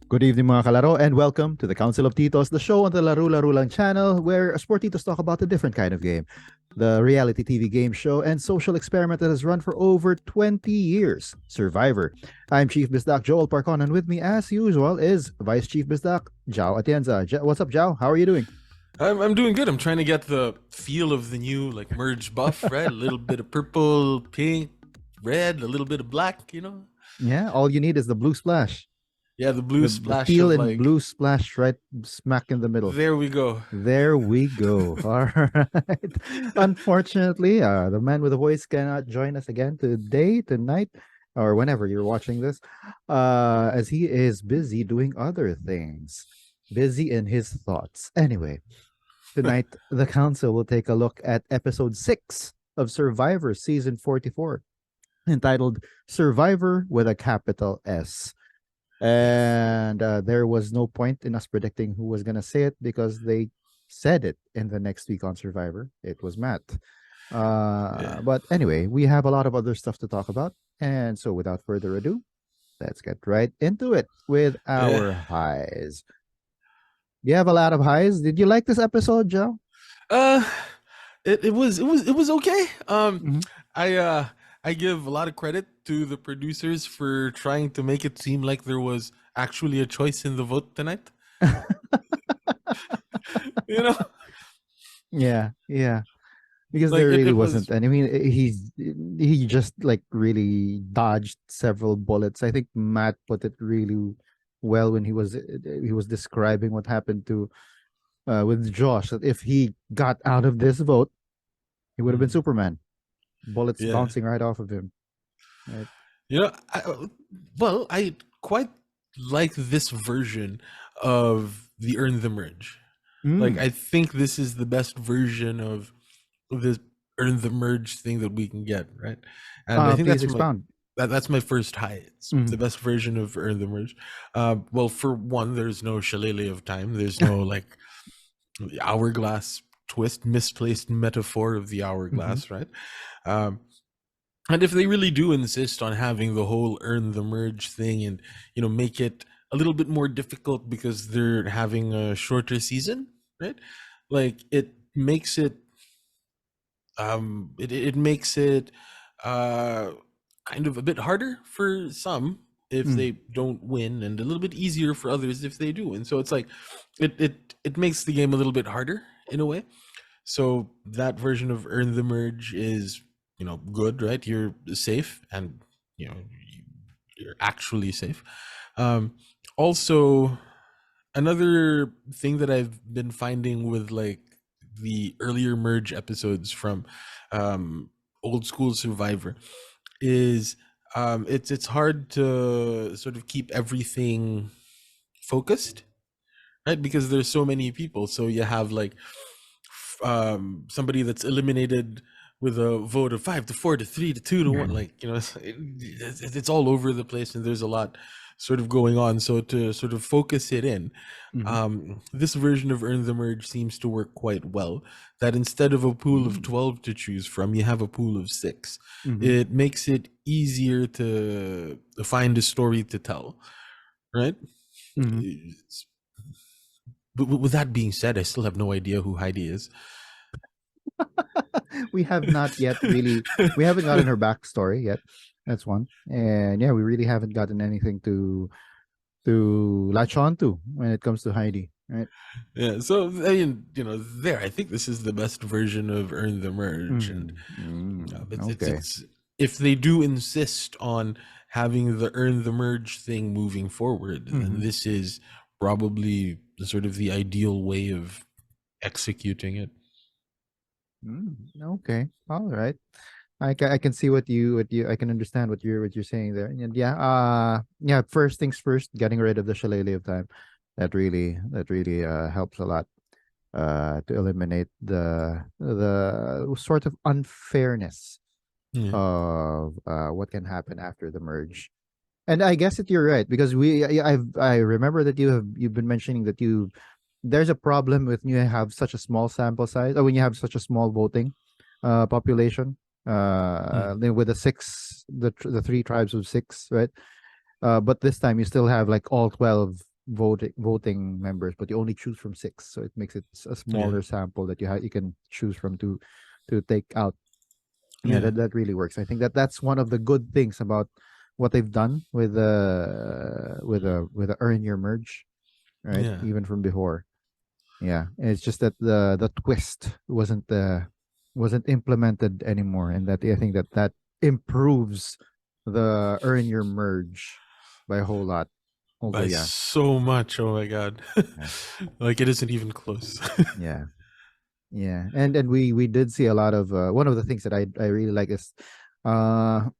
Good evening mga kalaro and welcome to the Council of Titos, the show on the Laro-Laro lang channel where Sportitos talk about a different kind of game. The reality TV game show and social experiment that has run for over 20 years, Survivor. I'm Chief Bisdak Joel Parcon, and with me as usual is Vice Chief Bisdak Jao Atienza. What's up, Jao? How are you doing? I'm doing good. I'm trying to get the feel of the new merge buff, right? A little bit of purple, pink, red, a little bit of black. Yeah, all you need is the blue splash. Yeah, the blue The splash teal of and blue splash right smack in the middle. There we go. There we go. All right. Unfortunately, the man with the voice cannot join us again today, tonight, or whenever you're watching this, as he is busy doing other things, busy in his thoughts. Anyway, tonight, the council will take a look at episode 6 of Survivor season 44, entitled Survivor with a capital S. And there was no point in us predicting who was going to say it because they said it in the next week on Survivor. It was Matt. But anyway, we have a lot of other stuff to talk about. And so without further ado, let's get right into it with our highs. You have a lot of highs. Did you like this episode, Joe? It was okay. I give a lot of credit to the producers for trying to make it seem like there was actually a choice in the vote tonight. Yeah. Because there really wasn't. And I mean, he just really dodged several bullets. I think Matt put it really well when he was describing what happened to with Josh, that if he got out of this vote, he would have been Superman. Bullets bouncing right off of him. Right? I quite like this version of the Earn the Merge. I think this is the best version of this Earn the Merge thing that we can get, right? And I think that's my first high. It's the best version of Earn the Merge. Well, for one, there's no shillelagh of time. There's no hourglass twist, misplaced metaphor of the hourglass, right? And if they really do insist on having the whole Earn the Merge thing and make it a little bit more difficult because they're having a shorter season, right? It makes it it makes it kind of a bit harder for some if they don't win, and a little bit easier for others if they do. And so it's it makes the game a little bit harder in a way. So that version of Earn the Merge is good, right? You're safe, and you're actually safe. Also, another thing that I've been finding with the earlier merge episodes from old school Survivor is it's hard to sort of keep everything focused, right? Because there's so many people. So you have somebody that's eliminated with a vote of 5 to 4 to 3 to 2 to 1, it's all over the place, and there's a lot sort of going on. So to sort of focus it in, this version of Earn the Merge seems to work quite well, that instead of a pool of 12 to choose from, you have a pool of 6. It makes it easier to find a story to tell, right? But with that being said, I still have no idea who Heidi is. We have not yet we haven't gotten her backstory yet. That's one. And we really haven't gotten anything to latch on to when it comes to Heidi, right? Yeah, so I mean, I think this is the best version of Earn the Merge. And it's if they do insist on having the Earn the Merge thing moving forward, then this is probably sort of the ideal way of executing it. Okay, all right. I can see what you I can understand what you're saying there. And first things first, getting rid of the shillelagh of time, that really helps a lot to eliminate the sort of unfairness of what can happen after the merge. And I guess that you're right, because I remember that you've been mentioning that there's a problem with when you have such a small sample size, or when you have such a small voting population, with the 3 tribes of 6, right? But this time you still have all 12 voting members, but you only choose from six, so it makes it a Yeah. smaller sample that you can choose from to take out. Yeah, Yeah. that really works. I think that's one of the good things about what they've done with the earn your merge, right? Yeah. Even from before. Yeah, it's just that the twist wasn't implemented anymore, and that I think that improves the earn your merge by a whole lot. Although, By yeah, so much. Oh my god. yeah, Like it isn't even close. yeah, yeah, and we did see a lot of one of the things that I really like is, one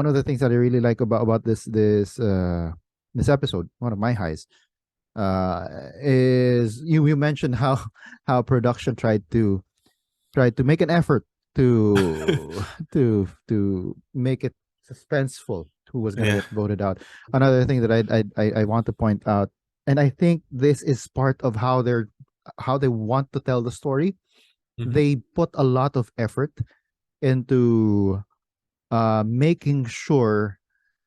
of the things that I really like about this episode, one of my highs, is you mentioned how production tried to make an effort to to make it suspenseful who was going to Yeah. get voted out. Another thing that I want to point out, and I think this is part of how they want to tell the story. Hmm. They put a lot of effort into making sure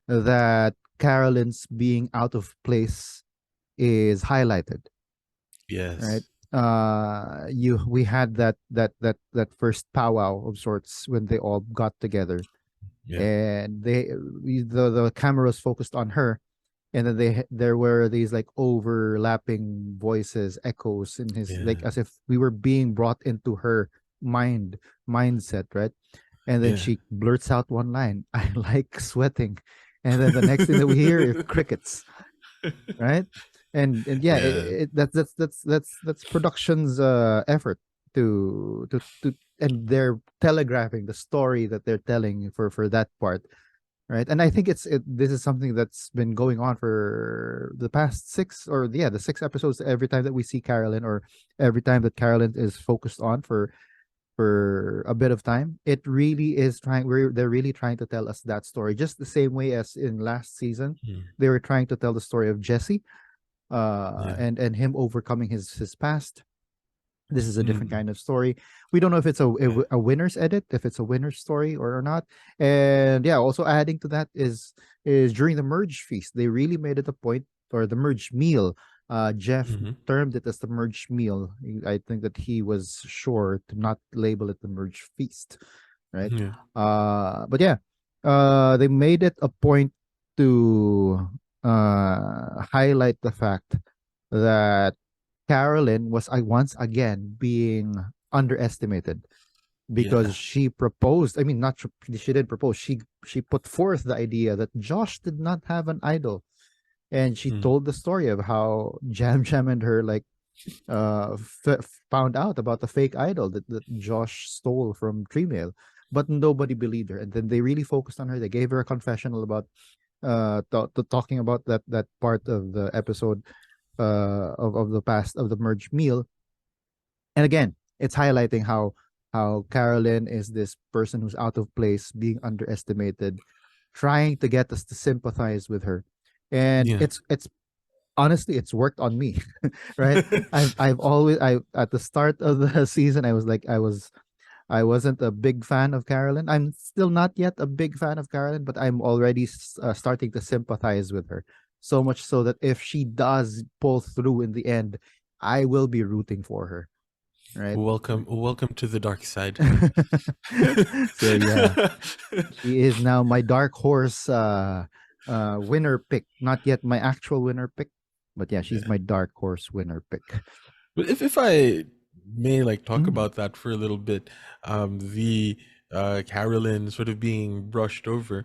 that Carolyn's being out of place is highlighted, right? Yes. You we had that first powwow of sorts when they all got together, Yeah. and the cameras focused on her, and then there were these like overlapping voices, echoes in his, like Yeah. as if we were being brought into her mindset, right? And then Yeah. she blurts out one line, "I like sweating," and then the next thing that we hear is crickets, right? And yeah, Yeah. that's production's effort to and they're telegraphing the story that they're telling for that part, right? And I think this is something that's been going on for the past six, or yeah, the six episodes. Every time that we see Carolyn, or every time that Carolyn is focused on for a bit of time, it really is they're really trying to tell us that story, just the same way as in last season Mm. they were trying to tell the story of Jesse, Yeah. and him overcoming his past. This is a different Mm. kind of story. We don't know if it's Yeah. a winner's edit, if it's a winner's story or not. And yeah, also adding to that is during the merge feast, they really made it a point, or the merge meal. Jeff Hmm. termed it as the merge meal. I think that he was sure to not label it the merge feast, right? Yeah. But yeah, they made it a point to highlight the fact that Carolyn was once again being underestimated, because Yeah. she proposed. I mean, not she did propose. She put forth the idea that Josh did not have an idol, and she Mm. told the story of how Jam Jam and her like found out about the fake idol that Josh stole from Dreammail, but nobody believed her. And then they really focused on her. They gave her a confessional about talking about that part of the episode, of the past of the merge meal. And again, it's highlighting how Carolyn is this person who's out of place, being underestimated, trying to get us to sympathize with her. And Yeah. it's honestly, it's worked on me. Right? I've always, I at the start of the season, I wasn't a big fan of Carolyn. I'm still not yet a big fan of Carolyn, but I'm already starting to sympathize with her. So much so that if she does pull through in the end, I will be rooting for her. Right? Welcome to the dark side. So yeah, she is now my dark horse winner pick. Not yet my actual winner pick, but yeah, she's Yeah. my dark horse winner pick. But if I may like talk Mm, about that for a little bit, the Carolyn sort of being brushed over.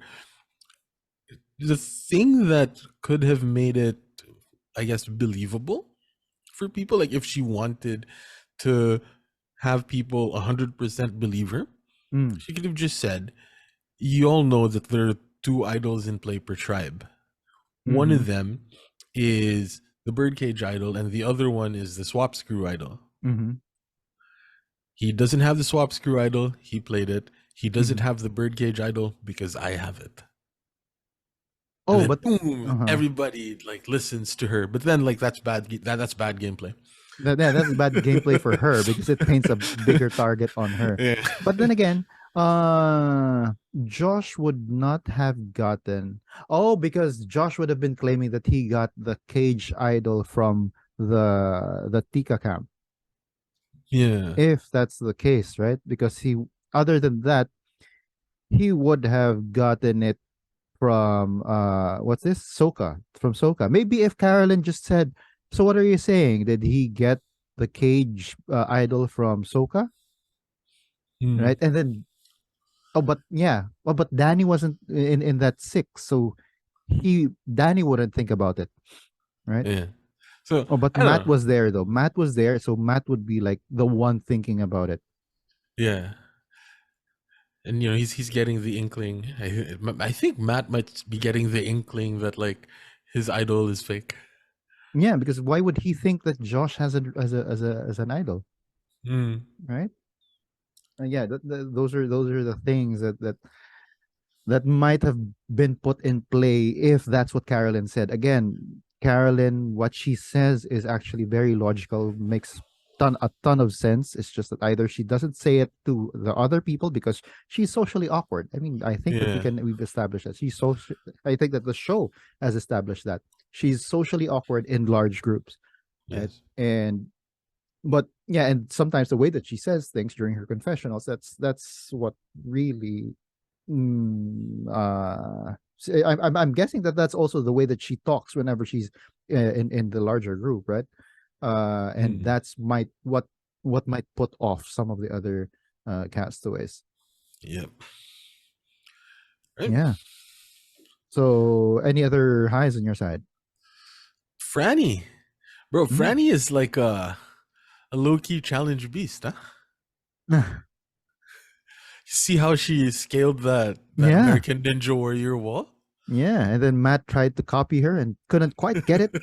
The thing that could have made it, I guess, believable for people, like if she wanted to have people 100% believe her, mm, she could have just said, you all know that there are two idols in play per tribe. One mm-hmm, of them is the birdcage idol, and the other one is the swap screw idol. mm-hmm, He doesn't have the swap screw idol, he played it. He doesn't mm-hmm. have the birdcage idol because I have it. And Oh, then but boom, uh-huh. everybody like listens to her. But then like that's bad. That's bad gameplay. That's bad gameplay for her because it paints a bigger target on her. Yeah. But then again, Uh, Josh would not have gotten. Oh, because Josh would have been claiming that he got the cage idol from the Tika camp. Yeah. If that's the case, right? Because he, other than that, he would have gotten it from what's this? Soka. From Soka. Maybe if Carolyn just said, "So what are you saying? Did he get the cage idol from Soka?" Mm. Right? And then oh, but yeah. Well, but Danny wasn't in that six, so Danny wouldn't think about it, right? Yeah. So Oh, but I don't Matt know. was there though. Matt was there, so Matt would be like the one thinking about it. Yeah. And he's getting the inkling. I think Matt might be getting the inkling that like his idol is fake. Yeah, because why would he think that Josh has as an idol, Mm. right? Yeah, those are the things that might have been put in play if that's what Carolyn said. Again, Carolyn, what she says is actually very logical, makes a ton of sense. It's just that either she doesn't say it to the other people because she's socially awkward. I mean, I think that Yeah. we've established that she's social. I think that the show has established that she's socially awkward in large groups, right? Yes. And but yeah, and sometimes the way that she says things during her confessionals, that's what really I'm guessing that that's also the way that she talks whenever she's in the larger group, right? And Mm. that's might what might put off some of the other castaways. Yep. Right. Yeah. So, any other highs on your side? Franny, bro. Mm. Franny is like a low key challenge beast, huh? See how she scaled that Yeah, American Ninja Warrior wall? yeah. And then Matt tried to copy her and couldn't quite get it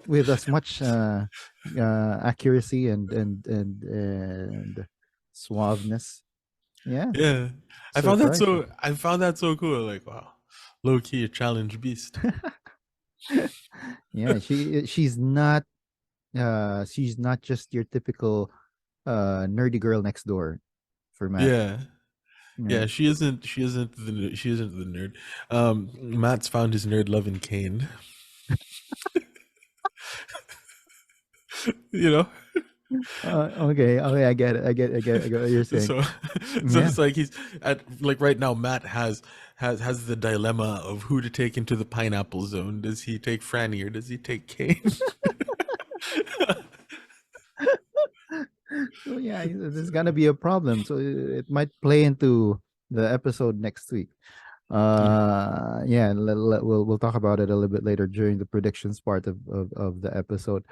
with as much accuracy and suaveness. Yeah, Yeah. surprised her. I found that so cool. Like, wow. Low key a challenge beast. Yeah, she's not just your typical nerdy girl next door for Matt. Yeah. Yeah. Yeah, she isn't the nerd. Matt's found his nerd love in Kane. you know? Okay, okay, I get it. I get what you're saying. So so Yeah. it's like he's at like right now Matt has the dilemma of who to take into the pineapple zone. Does he take Franny or does he take Kane? So yeah, there's gonna be a problem. So it might play into the episode next week. Yeah, we'll talk about it a little bit later during the predictions part of the episode.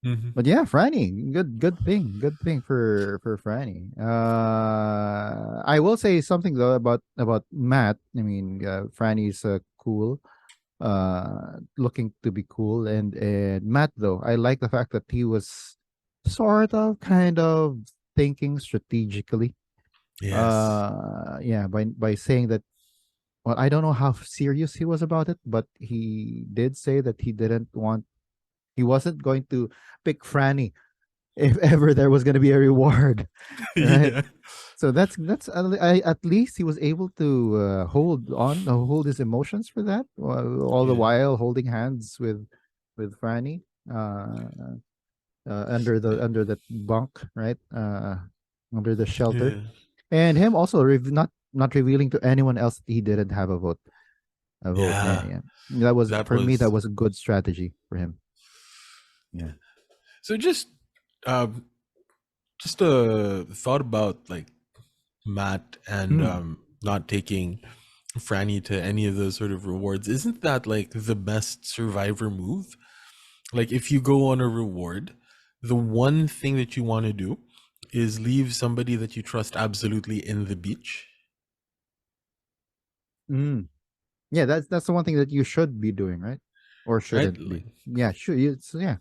Mhm. But yeah, Franny, good thing for Franny. I will say something though about Matt. I mean, Franny's cool, looking to be cool, and Matt though, I like the fact that he was sort of kind of thinking strategically. Yes. Yeah, by saying that. Well, I don't know how serious he was about it, but he did say that he wasn't going to pick Franny if ever there was going to be a reward, right? yeah. So at least he was able to hold his emotions for that, all the Yeah. while holding hands with Franny under that bunk, right? Under the shelter, Yeah. and him also not revealing to anyone else that he didn't have a vote. A vote, yeah, Yeah. yeah. That was That for me. That was was a good strategy for him. Yeah. so um just a thought about like Matt and Mm. not taking Franny to any of those sort of rewards. Isn't that like the best survivor move? Like if you go on a reward, the one thing that you want to do is leave somebody that you trust absolutely in the beach. Mm. Yeah, that's the one thing that you should be doing, right? Or Right? shouldn't be. Like Yeah, should it's yeah,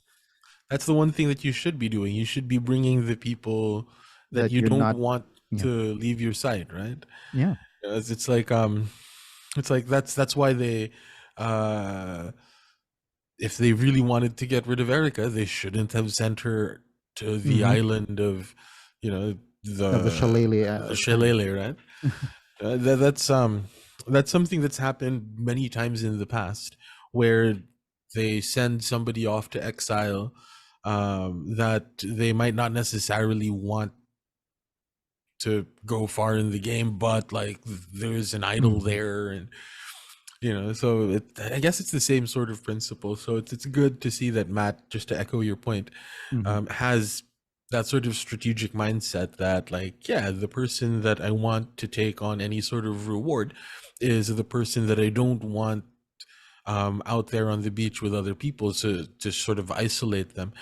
that's the one thing that you should be doing. You should be bringing the people that that you you're don't not want yeah. to leave your side, right? Yeah. It's like that's why they if they really wanted to get rid of Erica, they shouldn't have sent her to the Mhm. island of, you know, Of the shillelagh the kind. shillelagh, right? That's something that's happened many times in the past, where they send somebody off to exile, that they might not necessarily want to go far in the game, but like there's an idol Mhm, there, and so I guess it's the same sort of principle. So it's good to see that Matt, just to echo your point, mhm. has that sort of strategic mindset that, like, yeah, the person that I want to take on any sort of reward is the person that I don't want out there on the beach with other people, to sort of isolate them.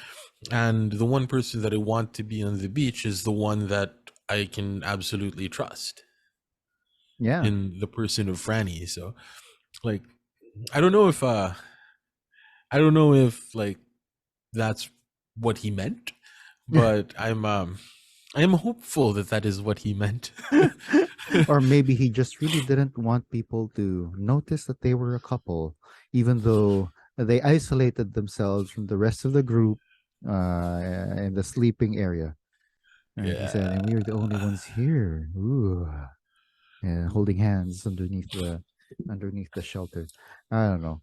And the one person that I want to be on the beach is the one that I can absolutely trust, Yeah. in the person of Franny. So, like, I don't know if like that's what he meant, but I am hopeful that that is what he meant. Or maybe he just really didn't want people to notice that they were a couple, even though they isolated themselves from the rest of the group in the sleeping area. And he said, Yeah. and we are the only ones here. Ooh. And holding hands underneath the shelter. I don't know.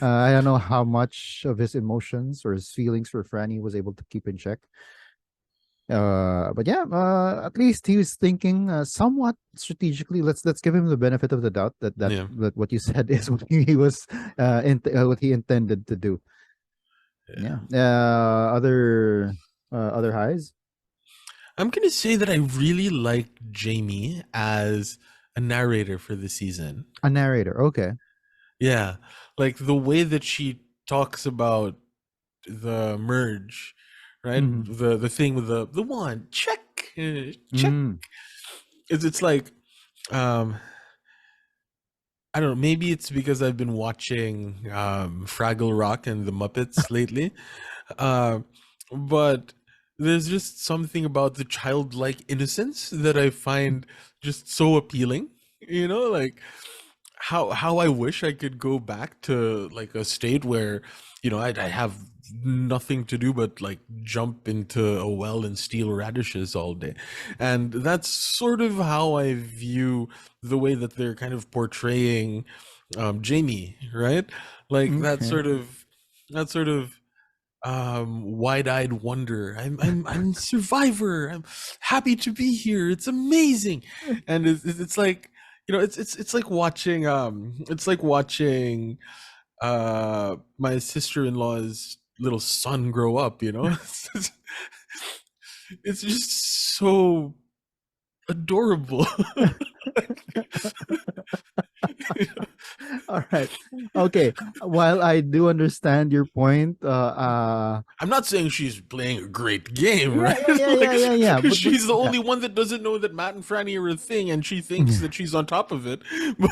I don't know how much of his emotions or his feelings for Franny was able to keep in check. But yeah, at least he was thinking somewhat strategically. Let's give him the benefit of the doubt Yeah. that what you said is what he was what he intended to do. Yeah. Yeah. Other highs. I'm gonna say that I really like Jamie as a narrator for the season. A narrator. Okay. Yeah, like the way that she talks about the merge, right? Mm-hmm. The thing with the one check, check. Mm. It's like, um I don't know, maybe it's because I've been watching Fraggle Rock and the Muppets lately. Uh, but there's just something about the childlike innocence that I find just so appealing. Like, how I wish I could go back to like a state where, I have nothing to do but like jump into a well and steal radishes all day. And that's sort of how I view the way that they're kind of portraying Jamie, right? Like Okay. that sort of wide-eyed wonder. I'm survivor. I'm happy to be here. It's amazing. And it's like, it's like watching my sister-in-law's little son grow up. It's just so adorable. All right. Okay. While I do understand your point, I'm not saying she's playing a great game, yeah, right? yeah, yeah, Like, yeah, yeah, yeah. But she's the yeah, only one that doesn't know that Matt and Franny are a thing, and she thinks that she's on top of it.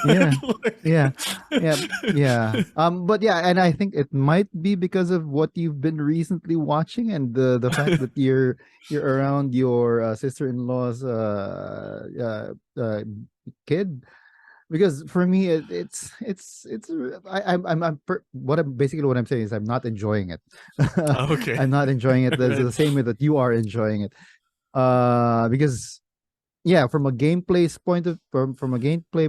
yeah, But yeah, yeah, yeah. like, But yeah, and I think it might be because of what you've been recently watching, and the fact that you're around your sister-in-law's kid. Because for me, what I'm saying is I'm not enjoying it. okay, I'm not enjoying it right? the same way that you are enjoying it. Because yeah, from a gameplay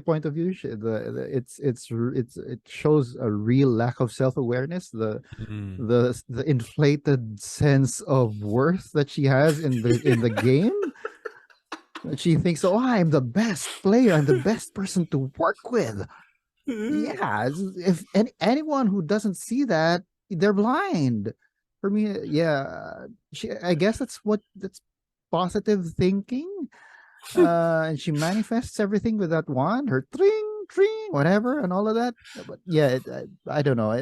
point of view, it shows a real lack of self-awareness, Mm. the inflated sense of worth that she has in the game. She thinks, oh, I'm the best player, I'm the best person to work with. Yeah, if anyone who doesn't see that, they're blind. For me, yeah, I guess that's positive thinking. And she manifests everything with that wand, her tring tring, whatever, and all of that. But yeah, I don't know.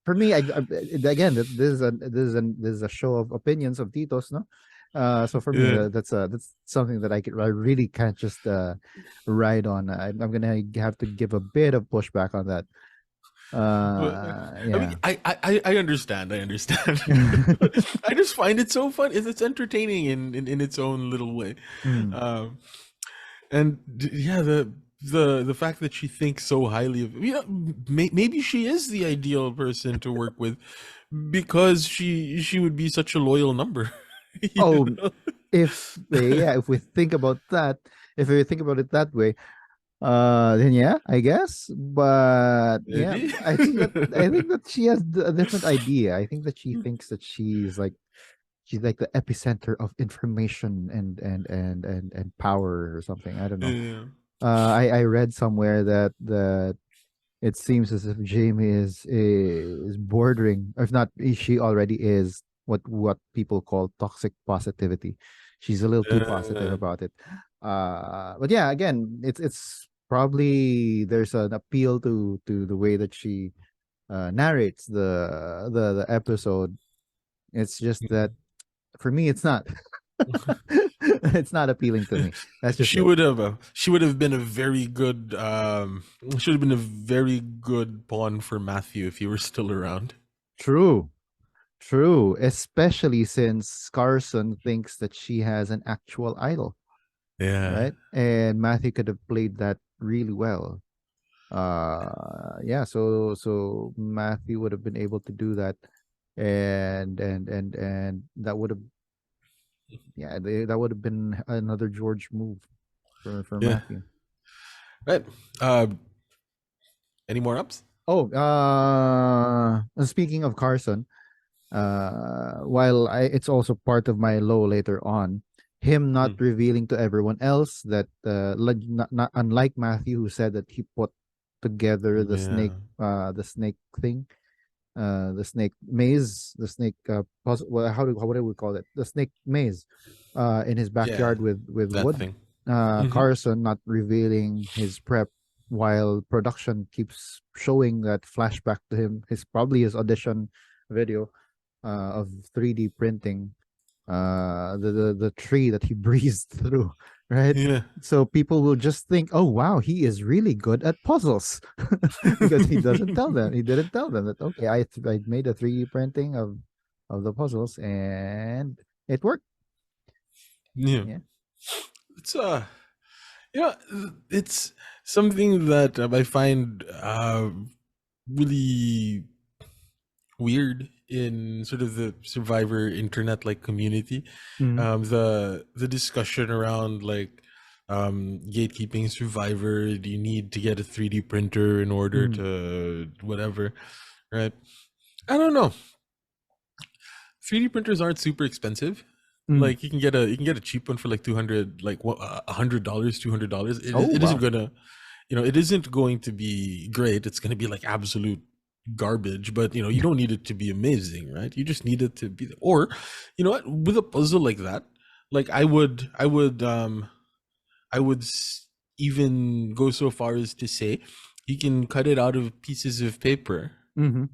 For me, again, this is a show of opinions of Titos, no. So for me, Yeah. that's something that I really can't just ride on. I'm gonna have to give a bit of pushback on that. Well, I mean, Yeah. I understand. I understand. I just find it so fun. It's entertaining in its own little way. Mm. Um, and yeah, the fact that she thinks so highly of, maybe she is the ideal person to work with, because she would be such a loyal number. you Oh, know? if we think about that, if we think about it that way, then yeah, I guess. But yeah, Maybe. I think that she has a different idea. I think that she thinks that she's like the epicenter of information and power or something. I don't know. Yeah. I read somewhere that it seems as if Jamie is bordering, if not, she already is what people call toxic positivity. She's a little too positive Uh, about it. But yeah, again, it's probably there's an appeal to the way that she narrates the episode. It's just that for me, it's not. It's not appealing to me. That's just it. she would have been a very good should have been a very good pawn for Matthew if he were still around. True. True, especially since Carson thinks that she has an actual idol, Yeah. right? And Matthew could have played that really well. Yeah, so Matthew would have been able to do that, and that would have that would have been another George move for Yeah. Matthew. Right. Uh any more ups? Oh, speaking of Carson, while it's also part of my low later on, him not Hmm. revealing to everyone else that not unlike Matthew who said that he put together Yeah. the snake thing, the snake maze, the snake well, what do we call it, the snake maze in his Yeah. backyard with That wood. thing. Hmm. Carson not revealing his prep while production keeps showing that flashback to him, his audition video of 3D printing the tree that he breezed through, right? Yeah. So people will just think, oh wow, he is really good at puzzles because he doesn't tell them. He didn't tell them that okay, I made a 3D printing of the puzzles and it worked. Yeah. Yeah. It's yeah, it's something that I find really weird in sort of the survivor internet like community. Mm-hmm. The discussion around like gatekeeping survivor, do you need to get a 3D printer in order Mm-hmm. to whatever, right? I don't know. 3D printers aren't super expensive. Mm. Like you can get a cheap one for like 200, like $100, $200. Oh It isn't wow. gonna, it isn't going to be great. It's gonna be like absolute garbage, but you don't need it to be amazing, right? You just need it to be, or you know what, with a puzzle like that, like I would even go so far as to say you can cut it out of pieces of paper Mm-hmm.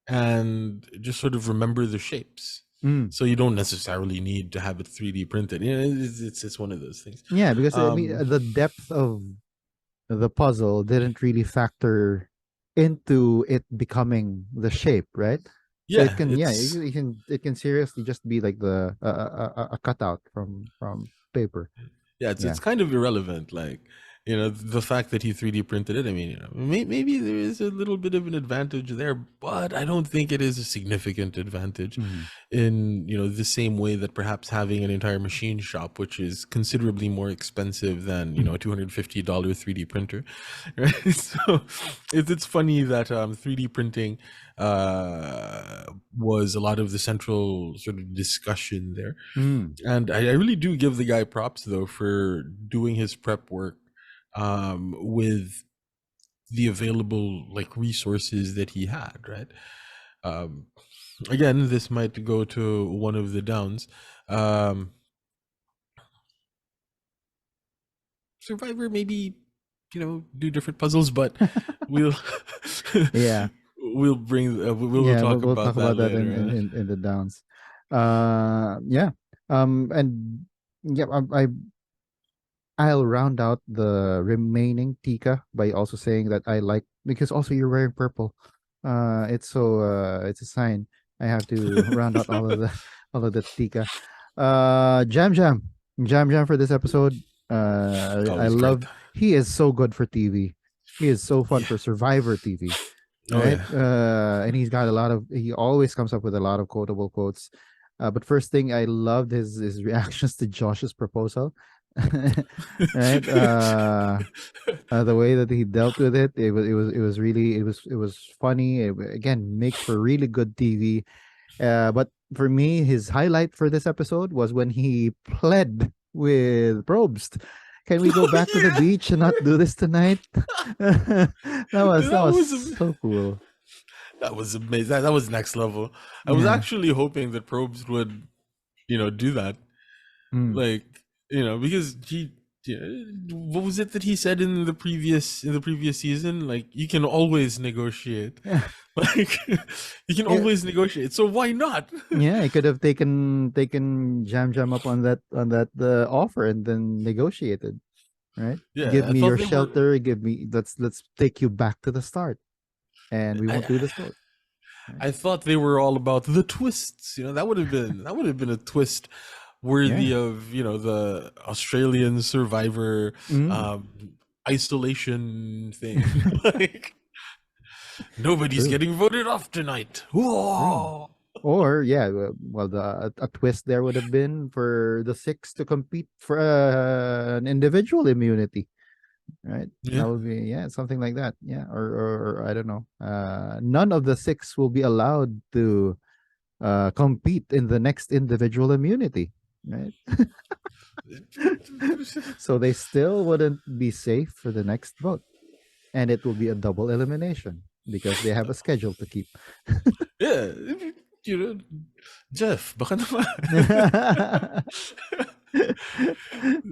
and just sort of remember the shapes. Mm. So you don't necessarily need to have it 3D printed. It's one of those things. Yeah, because I mean Um, the depth of the puzzle didn't really factor into it becoming the shape, right? So it yeah, can, yeah, it's it can seriously just be like the a cutout from paper. yeah, Yeah. it's kind of irrelevant. Like, the fact that he 3D printed it. I mean, maybe there is a little bit of an advantage there, but I don't think it is a significant advantage. Mhm. In the same way that perhaps having an entire machine shop, which is considerably more expensive than a $250 3D printer, right? So it's funny that 3D printing was a lot of the central sort of discussion there. Mm. And I really do give the guy props though for doing his prep work with the available like resources that he had, right? Um, Again, this might go to one of the downs. Um, Survivor maybe do different puzzles, but we'll Yeah. we'll Yeah, talk we'll about talk that about that in later. in the downs. Yeah. And yeah, I'll round out the remaining Tika by also saying that I like because also you're wearing purple. It's a sign. I have to round out all of the all of the Tika. Jam Jam. Jam Jam for this episode. I Always great. love he is so good for TV. He is so fun Yeah. for Survivor TV, Oh right? yeah. And he always comes up with a lot of quotable quotes. But first thing, I loved his reactions to Josh's proposal. Right? The way that he dealt with it, it was really it was funny. Again, makes for really good TV. But for me, his highlight for this episode was when he pled with Probst. Can we go back to the Yeah, beach and not do this tonight? That that was was so cool. that was amazing. That was next level. I was Yeah. actually hoping that Probst would, do that. Mm. Like, because he, yeah, what was it that he said in the previous season? Like, you can always negotiate. Yeah. Like, you can Yeah. always negotiate. So why not? Yeah, he could have taken jam up on that offer and then negotiated, right? Give Yeah, I me thought your they were. shelter, give me let's take you back to the start and we won't I do this boat. Right? I thought they were all about the twists. That would have been a twist worthy Yeah. of the Australian Survivor Mm. um, isolation thing. Like, nobody's True. getting voted off tonight. True. Whoa! Or yeah, well, a twist there would have been for the six to compete for an individual immunity, right? Yeah, That would be, yeah, something like that. Yeah, or I don't know. None of the six will be allowed to compete in the next individual immunity, right? So they still wouldn't be safe for the next vote, and it will be a double elimination because they have a schedule to keep. yeah. You know, Jeff, baka naman.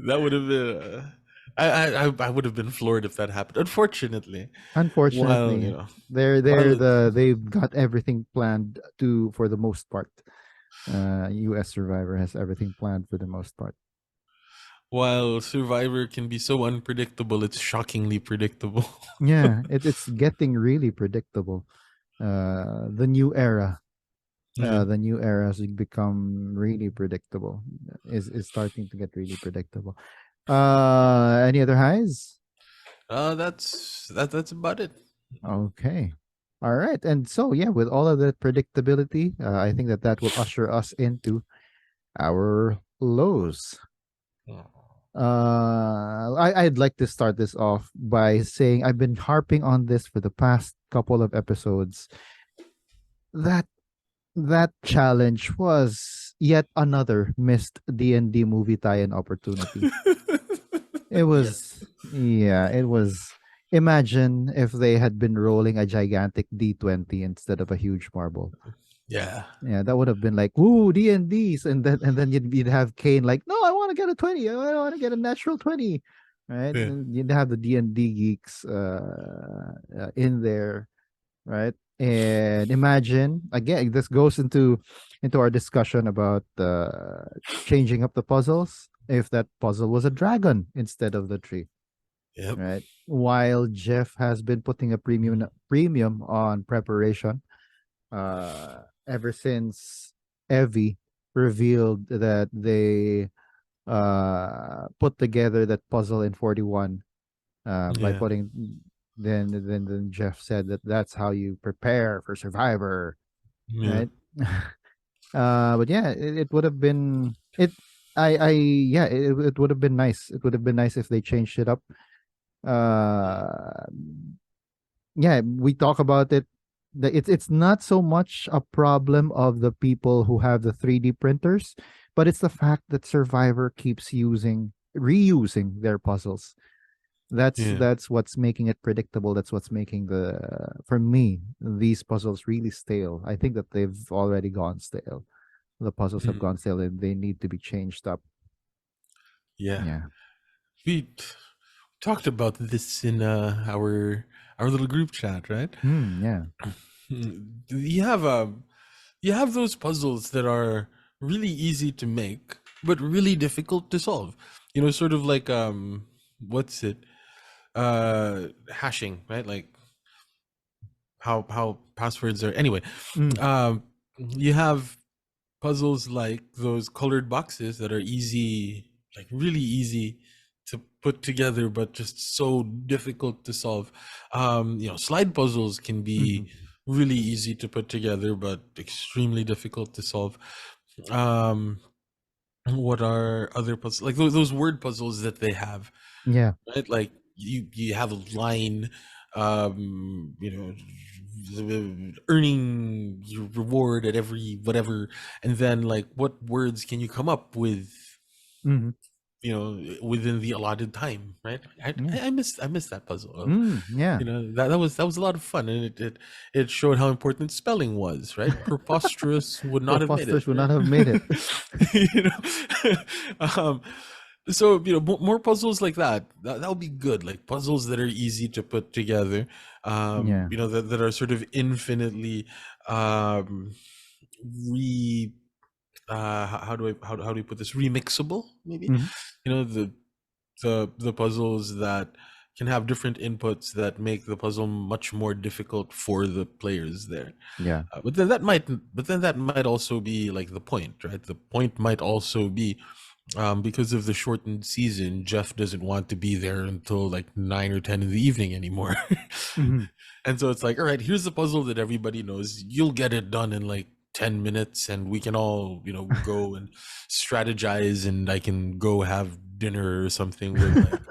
That would have been. I would have been floored if that happened. Unfortunately, while Unfortunately, they're while they've got everything planned to for the most part. US Survivor has everything planned for the most part. while Survivor can be so unpredictable, it's shockingly predictable. Yeah, it's getting really predictable. The new era, Yeah. the new era has become really predictable. Is starting to get really predictable. Any other highs? That's about it. Okay. All right. And so, yeah, with all of that predictability, I think that will usher us into our lows. I'd like to start this off by saying I've been harping on this for the past couple of episodes. That that challenge was yet another missed D&D movie tie-in opportunity. It Yes. was, yeah, it was. Imagine if they had been rolling a gigantic D20 instead of a huge marble. Yeah. Yeah, that would have been like, woo, D&Ds. And then you'd have Kane like, no, I want to get a 20. I want to get a natural 20. Right? Yeah. And you'd have the D&D geeks in there, right? And imagine again, this goes into our discussion about changing up the puzzles. If that puzzle was a dragon instead of the tree, Yep. right? While Jeff has been putting a premium on preparation, ever since Evie revealed that they put together that puzzle in 41 by Yeah. putting then Jeff said that that's how you prepare for Survivor, Yeah. right? But yeah, it would have been it. I yeah, it would have been nice. It would have been nice if they changed it up. Uh, yeah, we talk about it. It's not so much a problem of the people who have the 3D printers, but it's the fact that Survivor keeps reusing their puzzles. That's Yeah. that's what's making it predictable. That's what's making for me, these puzzles really stale. I think that they've already gone stale. The puzzles have Mm. gone stale and they need to be changed up. Yeah. Yeah. We talked about this in our little group chat, right? Yeah. You have those puzzles that are really easy to make but really difficult to solve. Sort of like what's it? Hashing, right? Like how passwords are. Anyway, Mm. you have puzzles like those colored boxes that are easy, like really easy to put together, but just so difficult to solve. Slide puzzles can Mhm. be really easy to put together, but extremely difficult to solve. Um, what are other puzzles like those word puzzles that they have, Yeah. right? Like you have a line, you know, earning your reward at every whatever, and then like what words can you come up with, Hmm. within the allotted time, right? Yeah. I missed that puzzle. Yeah. That was a lot of fun, and it showed how important spelling was, right? Preposterous would not have made it, Preposterous would right? not have made it. you know, um, so more puzzles like that. That would be good, like puzzles that are easy to put together. Yeah. That are sort of infinitely um, re how do we put this, remixable, maybe, Hmm. the puzzles that can have different inputs that make the puzzle much more difficult for the players there. Yeah. But then that might also be like the point, right? The point might also be, because of the shortened season, Jeff doesn't want to be there until like 9 or 10 in the evening anymore. Hmm. And so it's like, all right, here's the puzzle that everybody knows. You'll get it done in like 10 minutes, and we can all, go and strategize, and I can go have dinner or something with like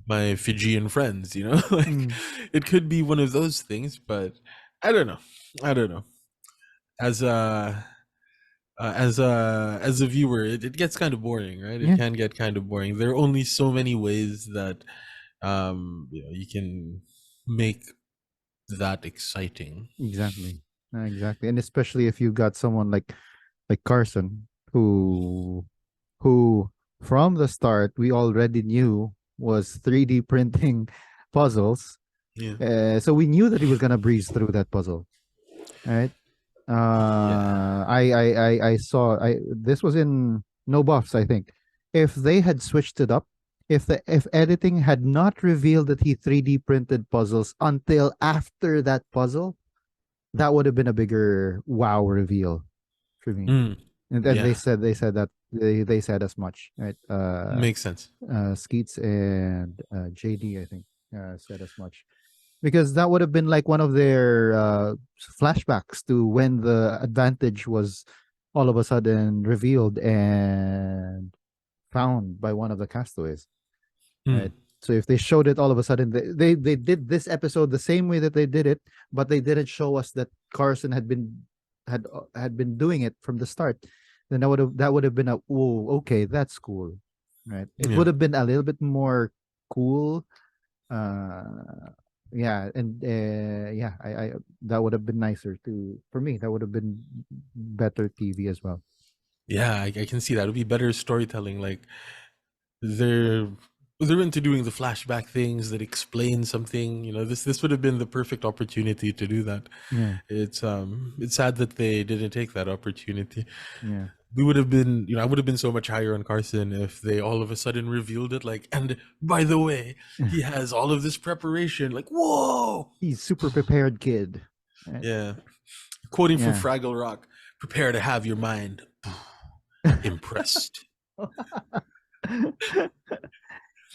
my Fijian friends, like Mm. it could be one of those things, but I don't know. I don't know. As a viewer, it gets kind of boring, right? It Yeah. can get kind of boring. There are only so many ways that you can make that exciting. Exactly. Exactly. And especially if you got someone like Carson, who from the start we already knew was 3D printing puzzles. Yeah. So we knew that he was gonna breeze through that puzzle, right? Yeah. I saw, I this was in No Buffs, I think. If they had switched it up, if editing had not revealed that he 3D printed puzzles until after that puzzle, that would have been a bigger wow reveal for me. Mm, And yeah. they said that they said as much, right? Makes sense. Skeets and JD, I think, said as much, because that would have been like one of their flashbacks to when the advantage was all of a sudden revealed and found by one of the castaways, Mm, right? So if they showed it all of a sudden, they did this episode the same way that they did it, but they didn't show us that Carson had been doing it from the start. Then that would have been a, oh, okay, that's cool, right? It yeah. would have been a little bit more cool. uh yeah, and yeah, I that would have been nicer to for me. That would have been better TV as well. Yeah, I can see that. It would be better storytelling. Like they're they're into doing the flashback things that explain something. This would have been the perfect opportunity to do that. Yeah. It's sad that they didn't take that opportunity. Yeah. We would have been, I would have been so much higher on Carson if they all of a sudden revealed it. Like, and by the way, he has all of this preparation. Like, whoa! He's super prepared kid, right? Yeah. Quoting from Yeah. Fraggle Rock, prepare to have your mind impressed.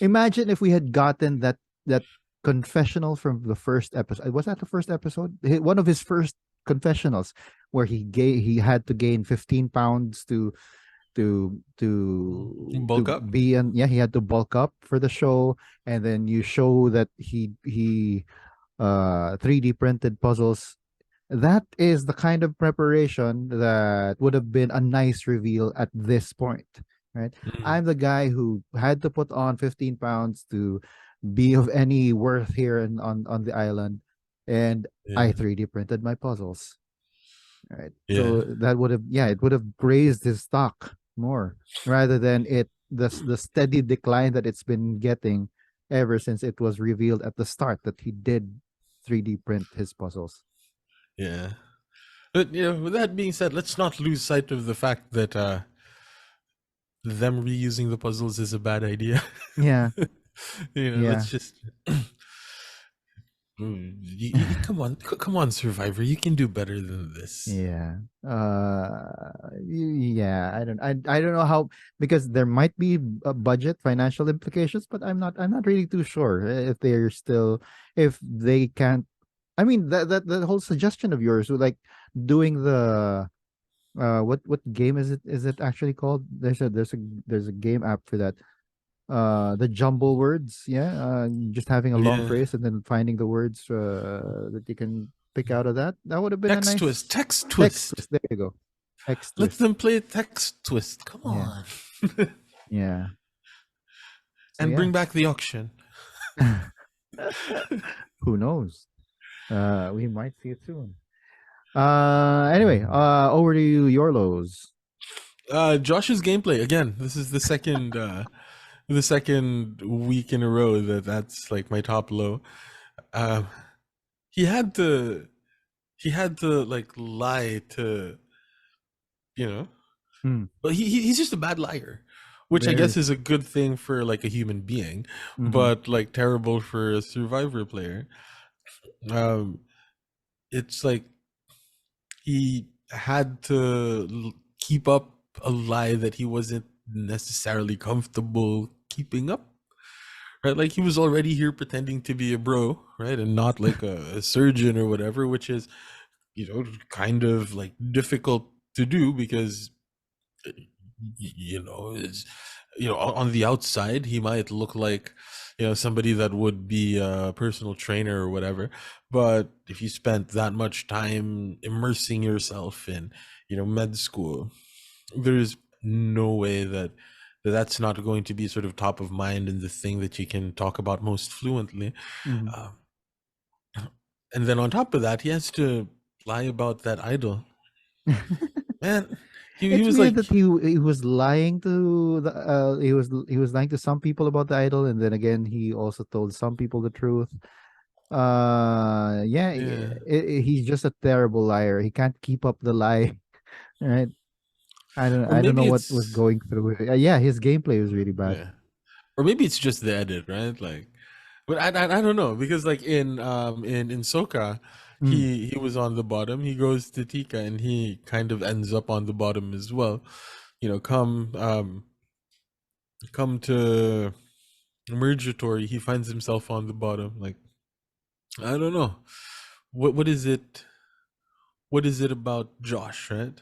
Imagine if we had gotten that confessional from the first episode. Was that the first episode? One of his first confessionals, where he had to gain 15 pounds to Bulk up. be in. Yeah, he had to bulk up for the show, and then you show that he 3D printed puzzles. That is the kind of preparation that would have been a nice reveal at this point, right? Mm, I'm the guy who had to put on 15 pounds to be of any worth here on the island, and I yeah. 3D printed my puzzles, right? Yeah. So that would have, yeah, it would have grazed his stock more, rather than the steady decline that it's been getting ever since it was revealed at the start that he did 3D print his puzzles. Yeah. But with that being said, let's not lose sight of the fact that them reusing the puzzles is a bad idea. Yeah, Let's yeah, just come on, come on, Survivor, you can do better than this. yeah. Yeah. I don't know how, because there might be a budget financial implications, but I'm not really too sure if they're still, if they can't. I mean, that whole suggestion of yours with like doing what game is it? Is it actually called? There's a game app for that. The jumble words, yeah. Just having a long Yeah. phrase and then finding the words that you can pick out of that. That would have been a Text nice twist. Text text twist. twist. There you go. Text Let twist. them play text twist. Come Yeah, on. yeah. So And yeah. bring back the auction. Who knows? We might see it soon. Anyway, over to you, your lows. Josh's gameplay again. This is the second week in a row that's like my top low. Um, he had to he had to like lie to, you know, Hmm. but he's just a bad liar, which I guess Very. is a good thing for like a human being, Mm-hmm. but like terrible for a Survivor player. Um, it's like he had to keep up a lie that he wasn't necessarily comfortable keeping up, right? Like he was already here pretending to be a bro, right, and not like a surgeon or whatever, which is, kind of like difficult to do because it's, on the outside he might look like, somebody that would be a personal trainer or whatever, but if you spent that much time immersing yourself in, med school, there's no way that's not going to be sort of top of mind and the thing that you can talk about most fluently. Mm-hmm. um, and then on top of that, he has to lie about that idol. Man, he It's was weird like, that he was lying to the he was lying to some people about the idol, and then again he also told some people the truth. Yeah, yeah, he's just a terrible liar. He can't keep up the lie, right? or I don't know maybe what was it's, going through. Yeah, his gameplay was really bad. yeah, or maybe it's just the edit, right? Like, but I don't know, because like in Soka, Mm. he was on the bottom. He goes to Tika and he kind of ends up on the bottom as well. Come to mergatory, he finds himself on the bottom. Like, I don't know, what is it? What is it about Josh, right?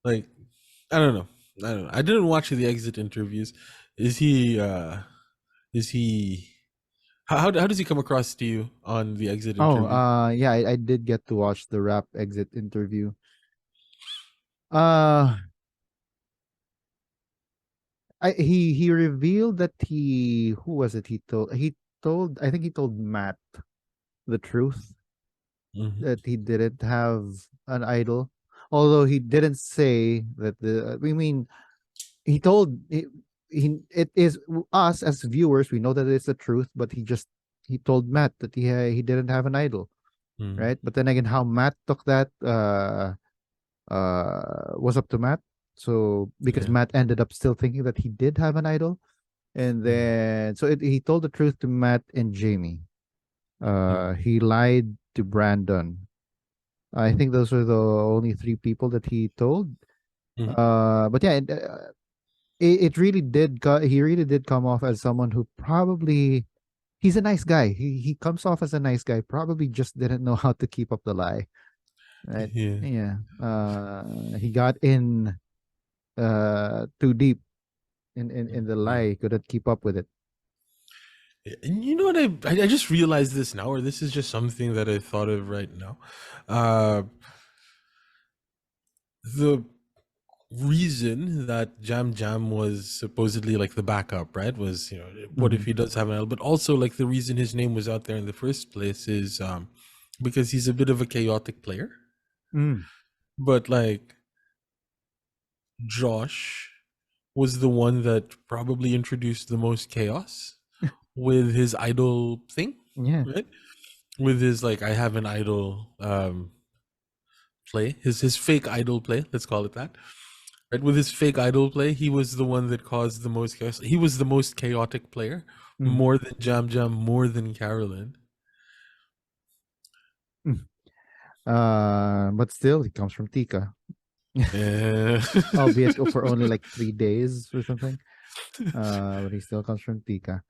Like, I don't know. I don't know. I didn't watch the exit interviews. Is he? Is he? How does he come across to you on the exit Oh, interview? yeah, I did get to watch the rap exit interview. Uh, he revealed that who was it? I think he told Matt the truth Mm-hmm. that he didn't have an idol, although he didn't say that I mean, he told it is us as viewers. We know that it's the truth, but he told Matt that he didn't have an idol, Mm-hmm. right? But then again, how Matt took that was up to Matt. So because Yeah. Matt ended up still thinking that he did have an idol, and Mm-hmm. then he told the truth to Matt and Jamie. Mm-hmm. He lied to Brandon. I think those are the only three people that he told. Mm-hmm. But yeah, it really did. He really did come off as someone who probably he's a nice guy. He comes off as a nice guy. Probably just didn't know how to keep up the lie, right? Yeah. Yeah. He got in too deep in the Yeah. lie. He couldn't keep up with it. And you know what? I just realized this now, or this is just something that I thought of right now. Uh, the reason that Jam Jam was supposedly like the backup, right? Was, what Mm-hmm. if he does have an L? But also like the reason his name was out there in the first place is because he's a bit of a chaotic player. Mm. But like Josh was the one that probably introduced the most chaos with his idol thing, Yeah. right? With his like I have an idol play, his fake idol play, let's call it that. Right, with his fake idol play, he was the one that caused the most chaos. He was the most chaotic player, Mm-hmm. more than Jam Jam, more than Carolyn. Mm. But still, he comes from Tika, Eh, albeit for only like 3 days or something. But he still comes from Tika.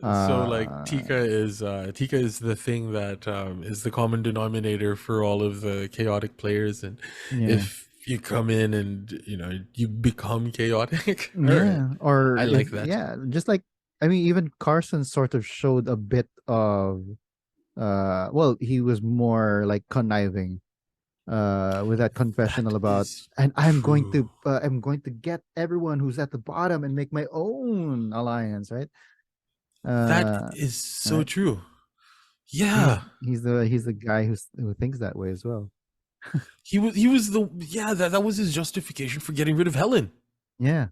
So like Uh, Tika is the thing that is the common denominator for all of the chaotic players, and yeah. if you come in and you become chaotic, all right, Yeah, or I if like that. yeah, just like I mean, even Carson sort of showed a bit of well, he was more like conniving with that confessional That about is and true. I'm going to get everyone who's at the bottom and make my own alliance, right? That Uh is so right. true. Yeah, He's the guy who thinks that way as well. he was the yeah that was his justification for getting rid of Helen. Yeah.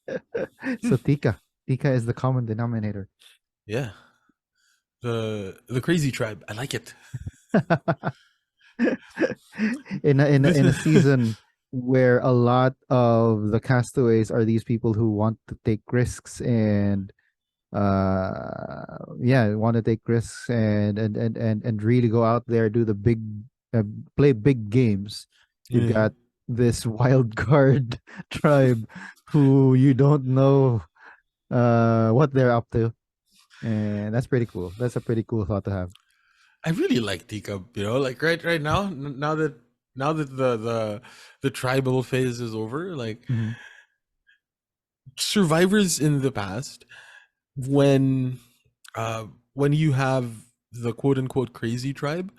Hmm. So Tika is the common denominator. Yeah, the crazy tribe. I like it. This In a season where a lot of the castaways are these people who want to take risks and yeah, want to take risks and really go out there, do the big uh, play big games. You've yeah. got this wild card tribe who you don't know what they're up to, and that's pretty cool. That's a pretty cool thought to have. I really like teacup. Like right now, now that the tribal phase is over, like Hmm. survivors in the past, when when you have the quote unquote crazy tribe,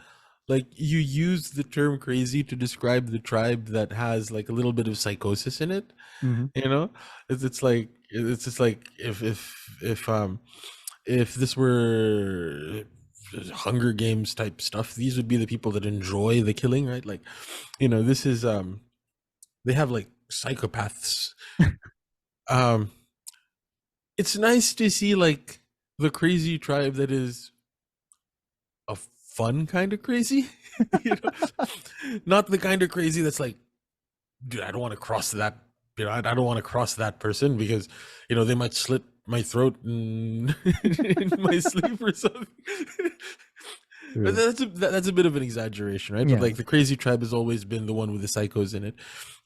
like you use the term crazy to describe the tribe that has like a little bit of psychosis in it. Hmm. You know, it's just like if this were Hunger Games type stuff, these would be the people that enjoy the killing, right? Like, this is they have like psychopaths. Um, it's nice to see like the crazy tribe that is a fun kind of crazy, you not the kind of crazy that's like, dude, I don't want to cross that. I don't want to cross that person because they might slit my throat in my sleep or something. But True. that's a bit of an exaggeration, right? But Yeah. like the crazy tribe has always been the one with the psychos in it,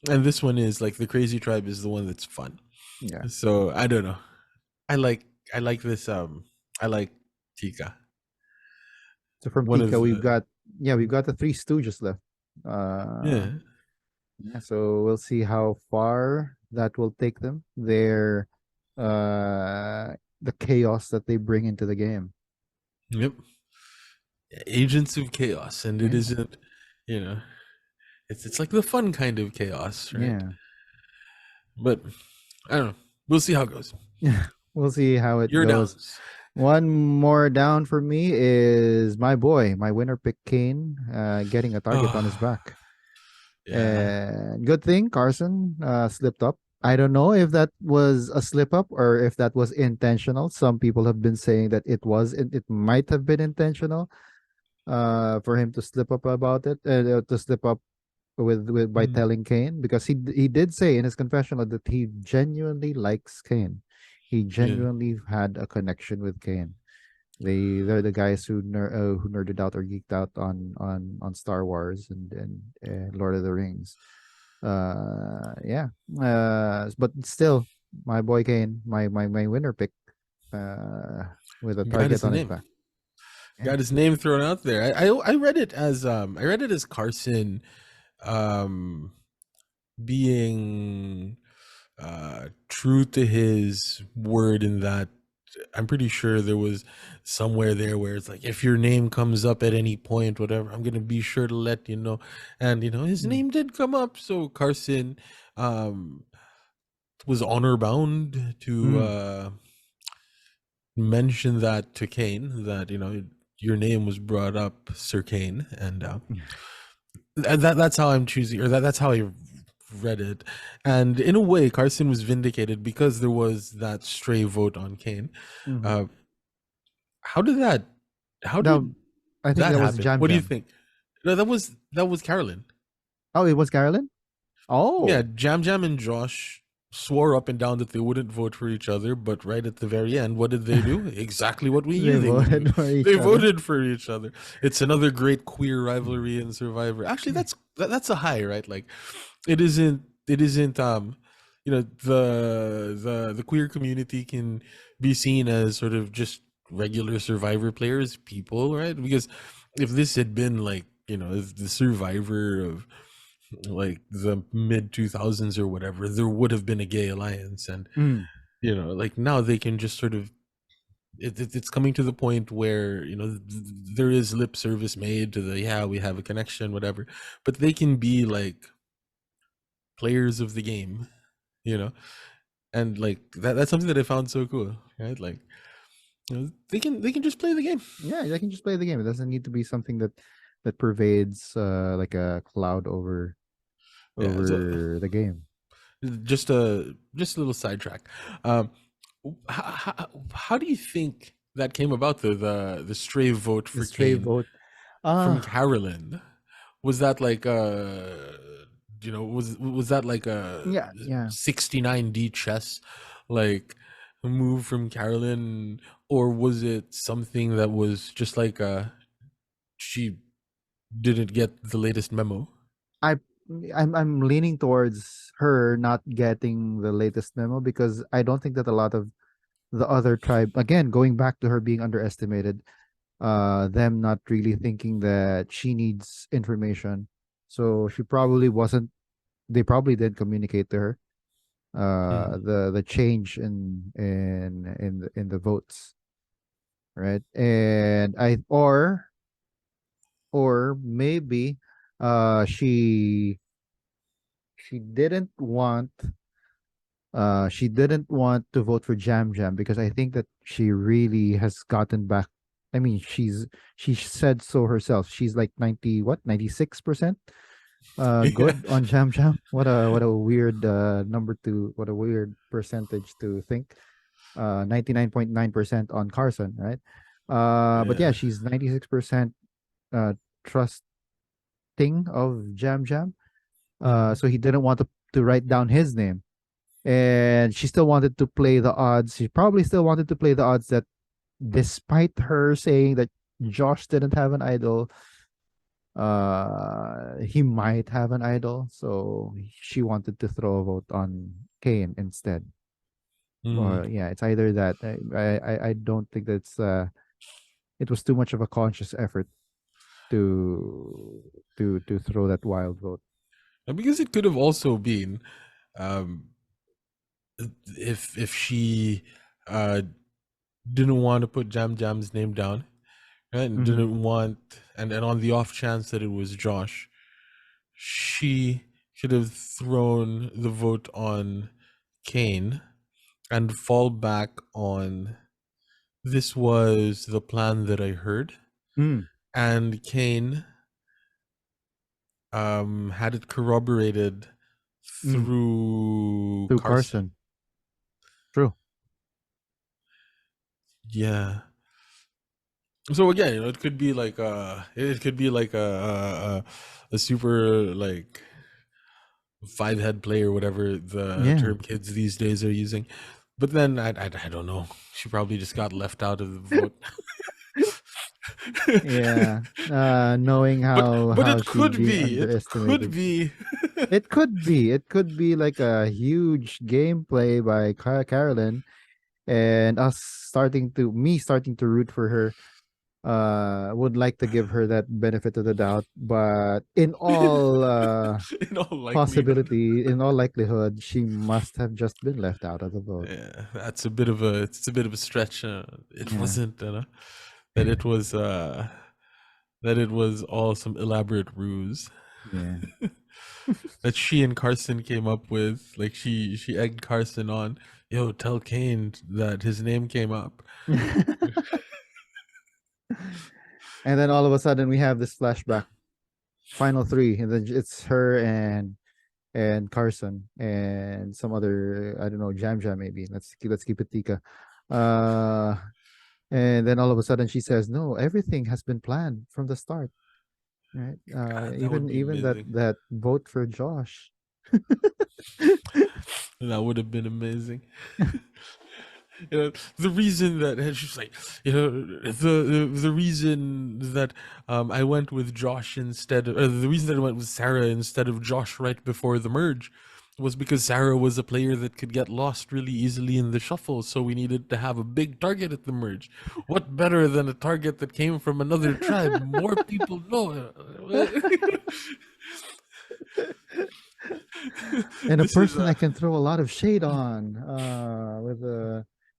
and this one is like the crazy tribe is the one that's fun. Yeah. So I don't know. I like I like this. I like Tika. So from One Tika, of we've the got we've got the Three Stooges left. Uh, yeah. yeah, so we'll see how far that will take them. The chaos that they bring into the game. Yep. Agents of chaos, and it Yeah, isn't. You know, it's like the fun kind of chaos, right? yeah, But I don't know. We'll see how it goes. yeah. We'll see how it Your goes. downs. One more down for me is my boy, my winner pick Kane, getting a target on his Oh, back. yeah. And good thing Carson slipped up. I don't know if that was a slip up or if that was intentional. Some people have been saying that it might have been intentional for him to slip up about it, to slip up with by Mm, telling Kane because he did say in his confessional that he genuinely likes Kane. He yeah. genuinely had a connection with Kane. They're the guys who nerded out or geeked out on Star Wars and Lord of the Rings. Yeah. But still, my boy Kane, my winner pick, with a Got target his on his name. back. Yeah. Got his name thrown out there. I read it as Carson um being true to his word in that I'm pretty sure there was somewhere there where it's like if your name comes up at any point, whatever, I'm gonna be sure to let you know. And his Mm. name did come up, so Carson um was honor bound to Mm. mention that to Kane that your name was brought up, Sir Kane, and that's how I'm choosing, or that's how I read it. And in a way, Carson was vindicated because there was that stray vote on Kane. Mm-hmm. Uh, how did that? How Now, did I think that that was happen? Jam What do you Jam. think? No, that was Carolyn. Oh, it was Carolyn? Yeah, Oh, Jam Jam and Josh swore up and down that they wouldn't vote for each other, but right at the very end, what did they do? Exactly what we they knew they would do. voted for They each other. voted for each other. It's another great queer rivalry in Survivor. Actually, that's a high, right? Like it isn't you know, the queer community can be seen as sort of just regular Survivor players, people, right? Because if this had been like, you know, if the Survivor of like the mid 2000s or whatever, there would have been a gay alliance. And Mm. you know, like now they can just sort of it's coming to the point where, you know, there is lip service made to the, yeah, we have a connection, whatever, but they can be like players of the game, you know. And like that's something that I found so cool, right? Like, you know, they can just play the game. Yeah, they can just play the game. It doesn't need to be something that pervades like a cloud Yeah, so over the game. just a little sidetrack. um how do you think that came about, the stray vote The for stray Kane vote. from Ah, Carolyn? Was that like you know, was that like a yeah, yeah. 69D chess, like move from Carolyn, or was it something that was just like she didn't get the latest memo? I I'm leaning towards her not getting the latest memo because I don't think that a lot of the other tribe, again, going back to her being underestimated, them not really thinking that she needs information. So she probably wasn't, they probably didn't communicate to her Mm. the change in the votes, right? And I or maybe she didn't want she didn't want to vote for Jam Jam because I think that she really has gotten back. I mean, she said so herself. She's like 90 what 96% Yeah. good on Jam Jam. What a weird number to what a weird percentage to think. 99.9% on Carson, right? But yeah, Yeah. she's 96% uh trusting of Jam Jam. Mhm. So he didn't want to write down his name, and she still wanted to play the odds. She probably still wanted to play the odds that despite her saying that Josh didn't have an idol, he might have an idol. So she wanted to throw a vote on Kane instead. Mm. Or yeah, it's either that. I don't think that's it was too much of a conscious effort to to throw that wild vote. And because it could have also been, um, if she uh, didn't want to put Jam Jam's name down, right, and Hmm. didn't want, and on the off chance that it was Josh, she should have thrown the vote on Kane and fall back on, this was the plan that I heard, Mm, and Kane had it corroborated mm. through To Carson. Carson. True. Yeah. So again, you know, it could be like a super like five head play or whatever the Yeah. term kids these days are using. But then I don't know. She probably just got left out of the vote. Yeah. Knowing But how it she'd could be be. It could underestimated. be. It could be. It could be like a huge gameplay by Carolyn, and us starting to root for her. Would like to give her that benefit of the doubt, but in all In all likelihood. possibility, in all likelihood, she must have just been left out of the vote. Yeah, that's a bit of a it's a bit of a stretch. It Yeah. wasn't, that it was that it was all some elaborate ruse Yeah. that she and Carson came up with. Like she egged Carson on, yo, tell Kane that his name came up. And then all of a sudden we have this flashback, final three, and then it's her and Carson and some other, I don't know, Jam Jam maybe. Let's keep it Tika. Uh, and then all of a sudden she says, "No, everything has been planned from the start." Right? God, that would Even be amazing. that vote for Josh. That would have been amazing. You know, the reason that, and she's like, you know, the reason that I went with Josh instead of, the reason that I went with Sarah instead of Josh right before the merge was because Sarah was a player that could get lost really easily in the shuffle, so we needed to have a big target at the merge. What better than a target that came from another tribe? More people know. And a This is person I can throw a lot of shade on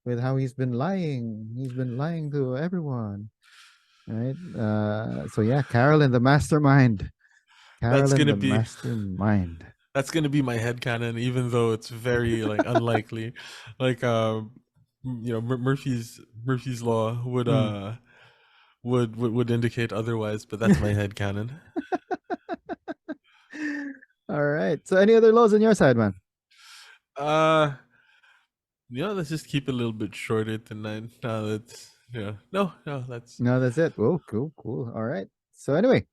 with how he's been lying. He's been lying to everyone, right? So yeah, Carolyn the mastermind. that's Carolyn gonna the be mastermind. that's gonna be my headcanon, even though it's very like unlikely. Like Murphy's law Mm. would indicate otherwise, but that's my headcanon. All right. So any other lows on your side, man? Uh let's just keep it a little bit shorter tonight. No, that's no, that's No, that's it. Oh, cool, cool. All right. So anyway,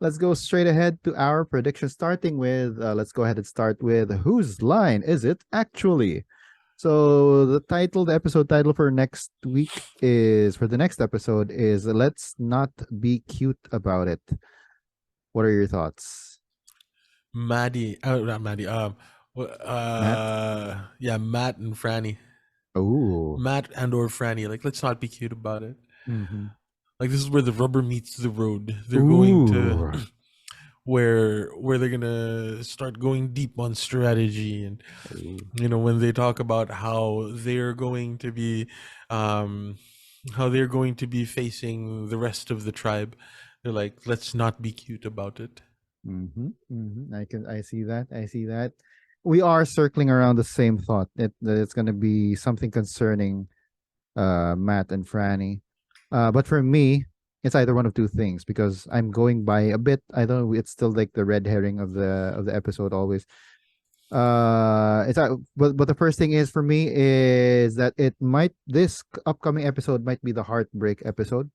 let's go straight ahead to our prediction. Starting with, let's go ahead and start with whose line is it actually? So the episode title for next week is for the next episode is "Let's Not Be Cute About It." What are your thoughts, Maddie. Oh, not Maddie. Matt? Yeah, Matt and Franny. Oh, Matt and or Franny. Like, let's not be cute about it. mm-hmm. Like, this is where the rubber meets the road. They're going to Ooh, where they're gonna start going deep on strategy, and ooh. when they talk about um how they're going to be facing the rest of the tribe, they're like, let's not be cute about it. Mm-hmm, mm-hmm. I see that. I see that. We are circling around the same thought that it's going to be something concerning Matt and Franny. But for me, it's either one of two things because I'm going by a bit. I don't know. It's still like the red herring of the episode always. But the first thing is for me is that this upcoming episode might be the heartbreak episode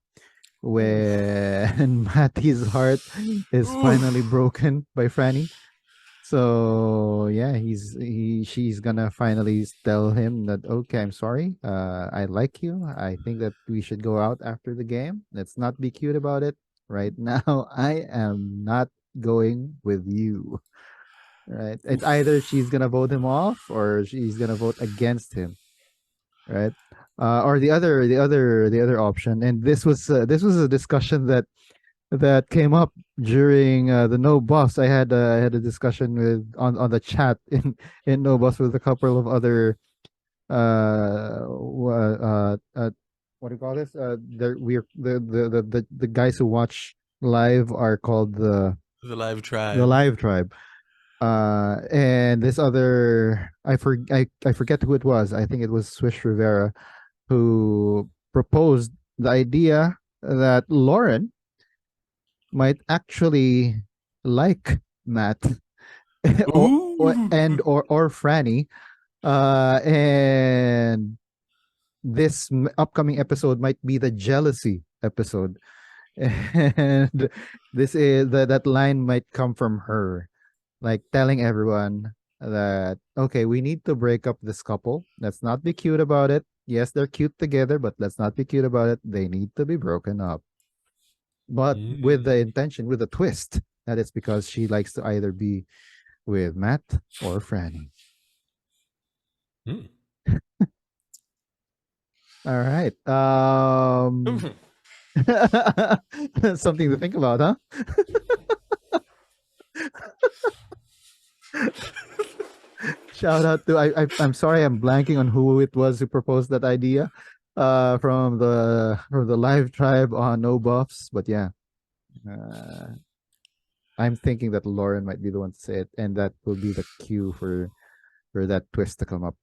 Oof. when Matty's heart is finally Oof. broken by Franny. So yeah, she's gonna finally tell him that okay, I'm sorry. I like you. I think that we should go out after the game. Let's not be cute about it. Right now, I am not going with you. Right? It's either Oof. she's gonna vote him off or she's gonna vote against him. Right? Or the other option. And this was a discussion that came up during the No Boss. I had a discussion with on the chat in No Boss with a couple of other uh w- uh, uh what do you call this? We're the guys who watch live are called The live the tribe. Live Tribe. And this other I forget who it was. I think it was Swish Rivera who proposed the idea that Lauren might actually like Matt Ooh. or Franny. And this upcoming episode might be the jealousy episode. And this is that line might come from her, like telling everyone that okay, we need to break up this couple. Let's not be cute about it. Yes, they're cute together, but let's not be cute about it. They need to be broken up. But with the Mm. intention, with a twist, that it's because she likes to either be with Matt or Franny. Mm. All right. Mm. Something to think about, huh? Shout out to I'm sorry I'm blanking on who it was who proposed that idea from the live tribe on No Buffs, but yeah. Uh, I'm thinking that Lauren might be the one to say it, and that will be the cue for that twist to come up.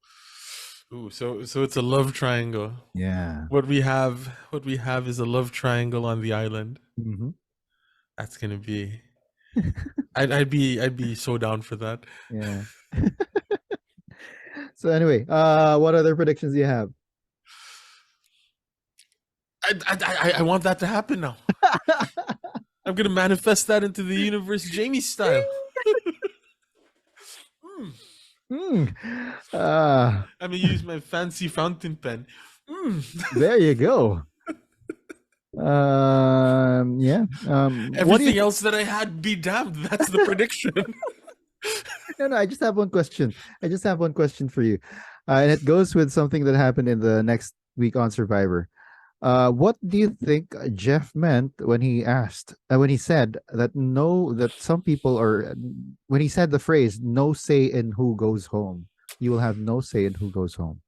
Ooh, so it's a love triangle. Yeah. What we have is a love triangle on the island. Hmm. That's gonna be. I'd be so down for that. Yeah. So anyway, what other predictions do you have? I want that to happen now. I'm gonna manifest that into the universe, Jamie style. Mm. Mm. Uh, I'm gonna use my fancy fountain pen. Mm. there you go. Yeah. What do you Everything else that I had, be damned. That's the prediction. No, no, I just have one question. I just have one question for you. And it goes with something that happened in the next week on Survivor. What do you think Jeff meant when when he said that no, that some people are, when he said the phrase, no say in who goes home? You will have no say in who goes home.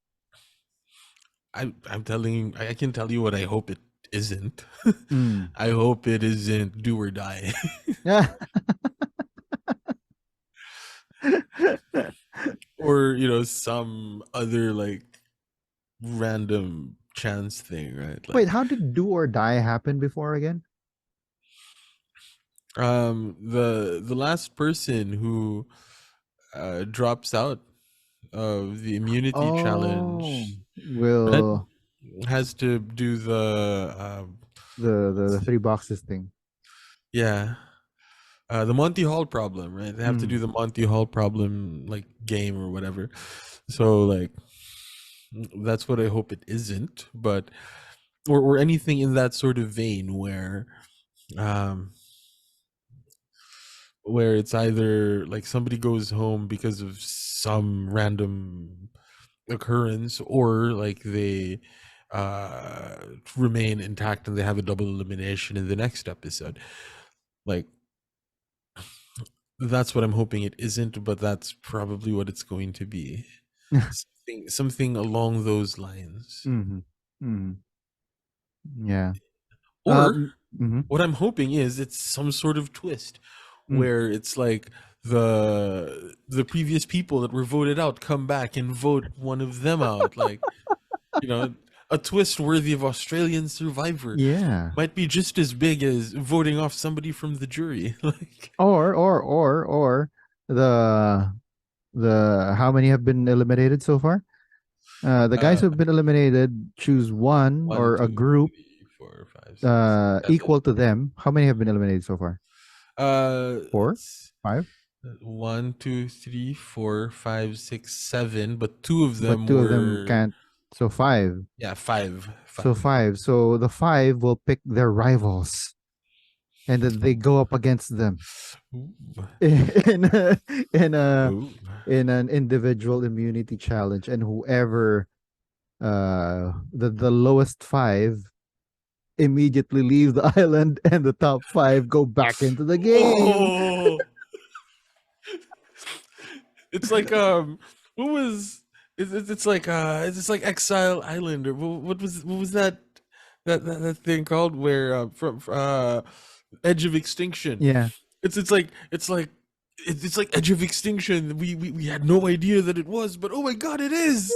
I'm telling you, I can tell you what I hope it isn't. Mm. I hope it isn't do or die, Yeah. or some other like random chance thing, right? Wait, Like, how did do or die happen before again? the last person who drops out of the immunity Oh, challenge, right, will has to do the the three boxes thing. yeah, the Monty Hall problem, right? They have to do Mm. the Monty Hall problem like game or whatever. So like that's what I hope it isn't, but or anything in that sort of vein um where it's either like somebody goes home because of some random occurrence, or like they uh remain intact and they have a double elimination in the next episode. Like, that's what I'm hoping it isn't, but that's probably what it's going to be. Something along those lines. Hmm. Hmm. Yeah. Or Mhm. what I'm hoping is it's some sort of twist Mm. where it's like the previous people that were voted out come back and vote one of them out. Like, you know, a twist worthy of Australian Survivor Yeah. might be just as big as voting off somebody from the jury. Like, Or the how many have been eliminated so far? The guys uh, who've been eliminated choose one one, or a two, group three, four, five, six, seven. equal to them. How many have been eliminated so far? Four? It's Five? 1, 2, 3, 4, 5, 6, 7, but two of But them two of them were, can't. So five. yeah, five, So five. five. So the five will pick their rivals and then they go up against them Ooh. in a, in a Ooh. in an individual immunity challenge, and whoever the lowest five immediately leave the island, and the top five go back into the game. Oh, it's like what was it's like Exile Island, or what was that thing called, where from Edge of Extinction. Yeah. It's like Edge of Extinction. We had no idea that it was, but oh my god, it is.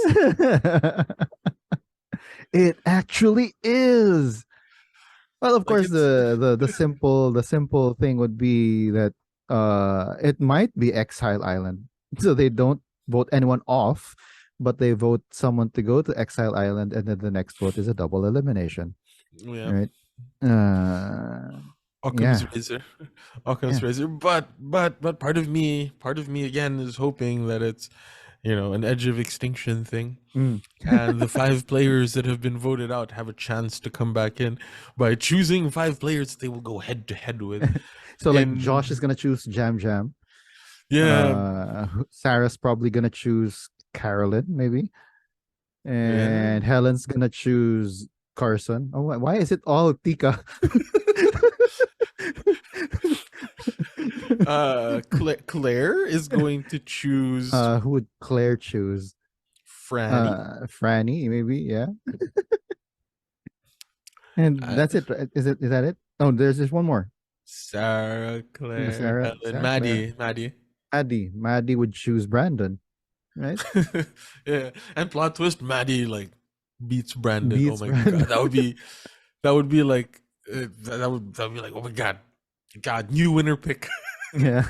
It actually is. Well, of Like, course, it's the simple thing would be that it might be Exile Island, so they don't vote anyone off, but they vote someone to go to Exile Island, and then the next vote is a double elimination, yeah, right? Uh, Occam's yeah, razor. Occam's yeah. razor. But part of me again is hoping that it's an Edge of Extinction thing, Mm. and the five players that have been voted out have a chance to come back in by choosing five players they will go head to head with. So like Josh is And gonna choose Jam Jam. yeah, Sarah's probably gonna choose Carolyn, maybe, yeah. and Helen's gonna choose Carson. Oh, why is it all Tika? Claire is going to choose Who would Claire choose? Franny. Franny, maybe, yeah. And uh, that's it, right? Is that it? Oh, there's just one more. Sarah, Claire, Helen, Sarah, Claire, Maddie. Maddie would choose Brandon, right? Yeah, and plot twist: Maddie like beats Brandon. Oh Beats my god, Brandon. that would be like that would be like, oh my god, new winner pick. Yeah.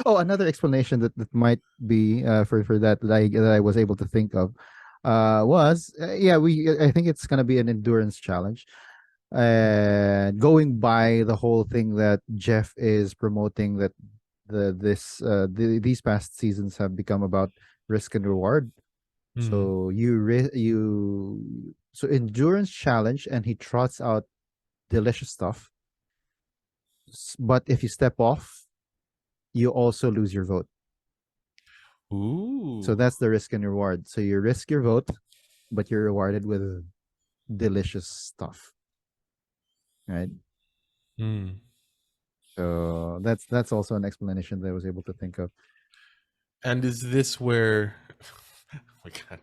Oh, another explanation that might be for that I was able to think of was yeah, we I think it's gonna be an endurance challenge, and going by the whole thing that Jeff is promoting, that these past seasons have become about risk and reward. Mm. So so endurance challenge, and he trots out delicious stuff. But if you step off, you also lose your vote. So Ooh. that's the risk and reward. So you risk your vote, but you're rewarded with delicious stuff, right? Hmm. So that's also an explanation that I was able to think of. And is this where? Oh my god,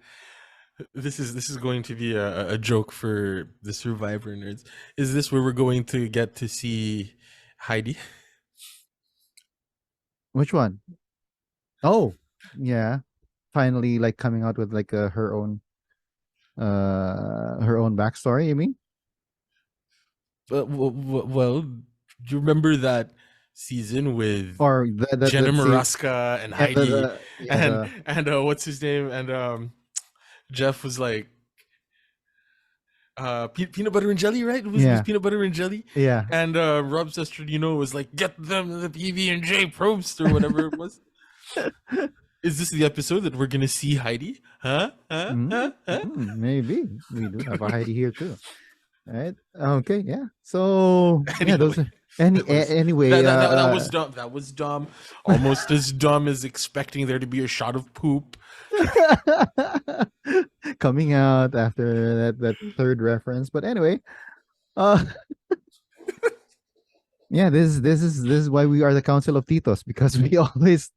this is going to be a joke for the Survivor nerds. Is this where we're going to get to see Heidi? Which one? Oh, yeah. Finally, like coming out with like her own backstory. You mean? Well, do you remember that season with Or Jenna that scene? Maraska and Yeah, Heidi yeah and the what's his name, and Jeff was like peanut butter and jelly, right? It was yeah peanut butter and jelly, yeah. and Rob Sestradino was like, "Get them the PB&J probst," or whatever it was. Is this the episode that we're gonna see Heidi? Huh? Huh? Huh? Huh? Maybe we do have a Heidi here too, right? Okay, yeah. So yeah, Anyway, those are anyway. that was dumb. That was dumb. Almost as dumb as expecting there to be a shot of poop. Coming out after that third reference, but anyway, uh, yeah, this is why we are the Council of Titos, because we always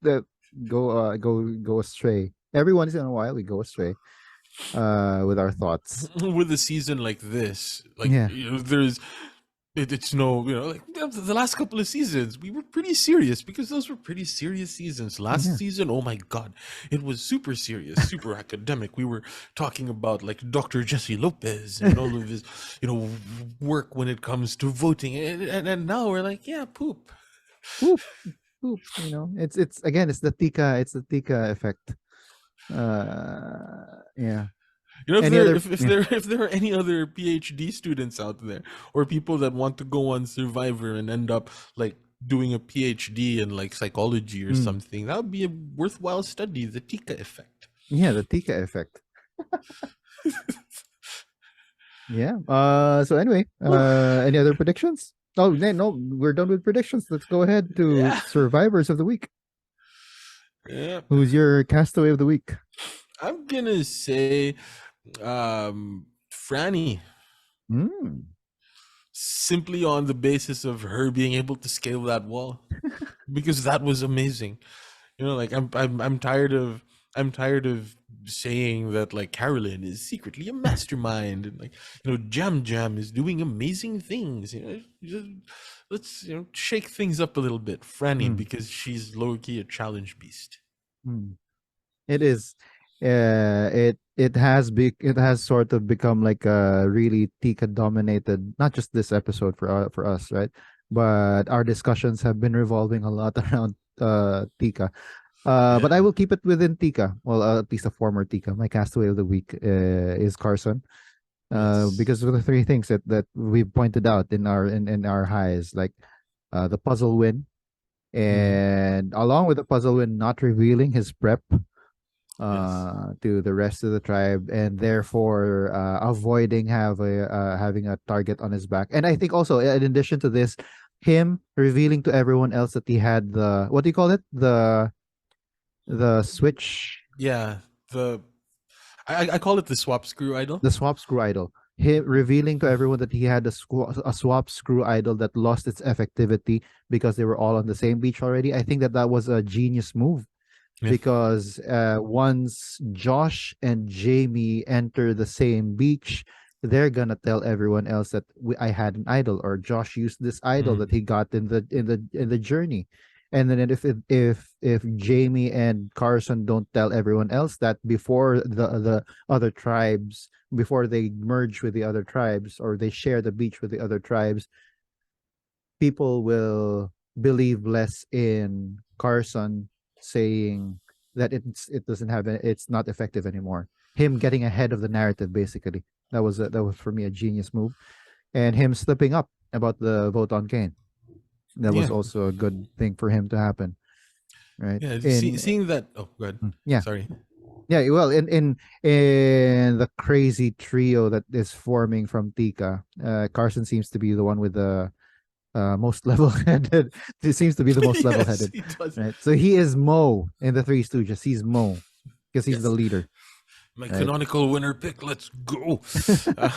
go astray. Every once in a while, we go astray with our thoughts. With a season like this, like, Yeah, there's it's no, like the last couple of seasons, we were pretty serious because those were pretty serious seasons. Last yeah. season, oh my god, it was super serious, super academic. We were talking about like Dr. Jesse Lopez and all of his, work when it comes to voting, and now we're like, yeah, poop. Poop, poop. It's again, it's the Tika effect. Yeah. If Any there other? if Yeah. there if there are any other PhD students out there, or people that want to go on Survivor and end up like doing a PhD in like psychology or Mm. something, that would be a worthwhile study, the Tika effect. Yeah, the Tika effect. Yeah. So anyway, any other predictions? Oh, no, we're done with predictions. Let's go ahead to Yeah. survivors of the week. Yeah. Who's your castaway of the week? I'm gonna say Franny, Mm. simply on the basis of her being able to scale that wall, because that was amazing. Like, I'm tired of saying that like Carolyn is secretly a mastermind, and like, Jam Jam is doing amazing things. Just, let's shake things up a little bit, Franny, Mm. because she's low key a challenge beast. Mm. It is. It has sort of become like a really Tika dominated, not just this episode for us, right? But our discussions have been revolving a lot around Tika. But I Yeah. will keep it within Tika. Well, at least a former Tika. My castaway of the week is Carson. Yes. Because of the three things that we pointed out in our highs, like the puzzle win, Hmm. and along with the puzzle win, not revealing his prep Yes. to the rest of the tribe, and therefore avoiding having a target on his back. And I think also, in addition to this, him revealing to everyone else that he had the, what do you call it, the switch, Yeah. The I call it the swap screw idol. the swap screw idol. Him revealing to everyone that he had a swap screw idol that lost its effectivity because they were all on the same beach already. I think that was a genius move, Yeah. because once Josh and Jamie enter the same beach, they're gonna tell everyone else that I had an idol, or Josh used this idol that Mm. he got in the journey. And then if Jamie and Carson don't tell everyone else that before the other tribes, before they merge with the other tribes, or they share the beach with the other tribes, people will believe less in Carson saying that it doesn't have it's not effective anymore. Him getting ahead of the narrative, basically. That was for me a genius move, and him slipping up about the vote on Kane. That was Yeah. also a good thing for him to happen, right? Yeah. In Seeing that. Oh, good. Yeah, Sorry. yeah. Well, in the crazy trio that is forming from Tika, Carson seems to be the one with the most level-headed. He seems to be the most Yes, level-headed, he does. right? So he is Mo in the Three Stooges. He's Mo because he's the Yes, leader, my right? canonical winner pick. Let's go. Uh,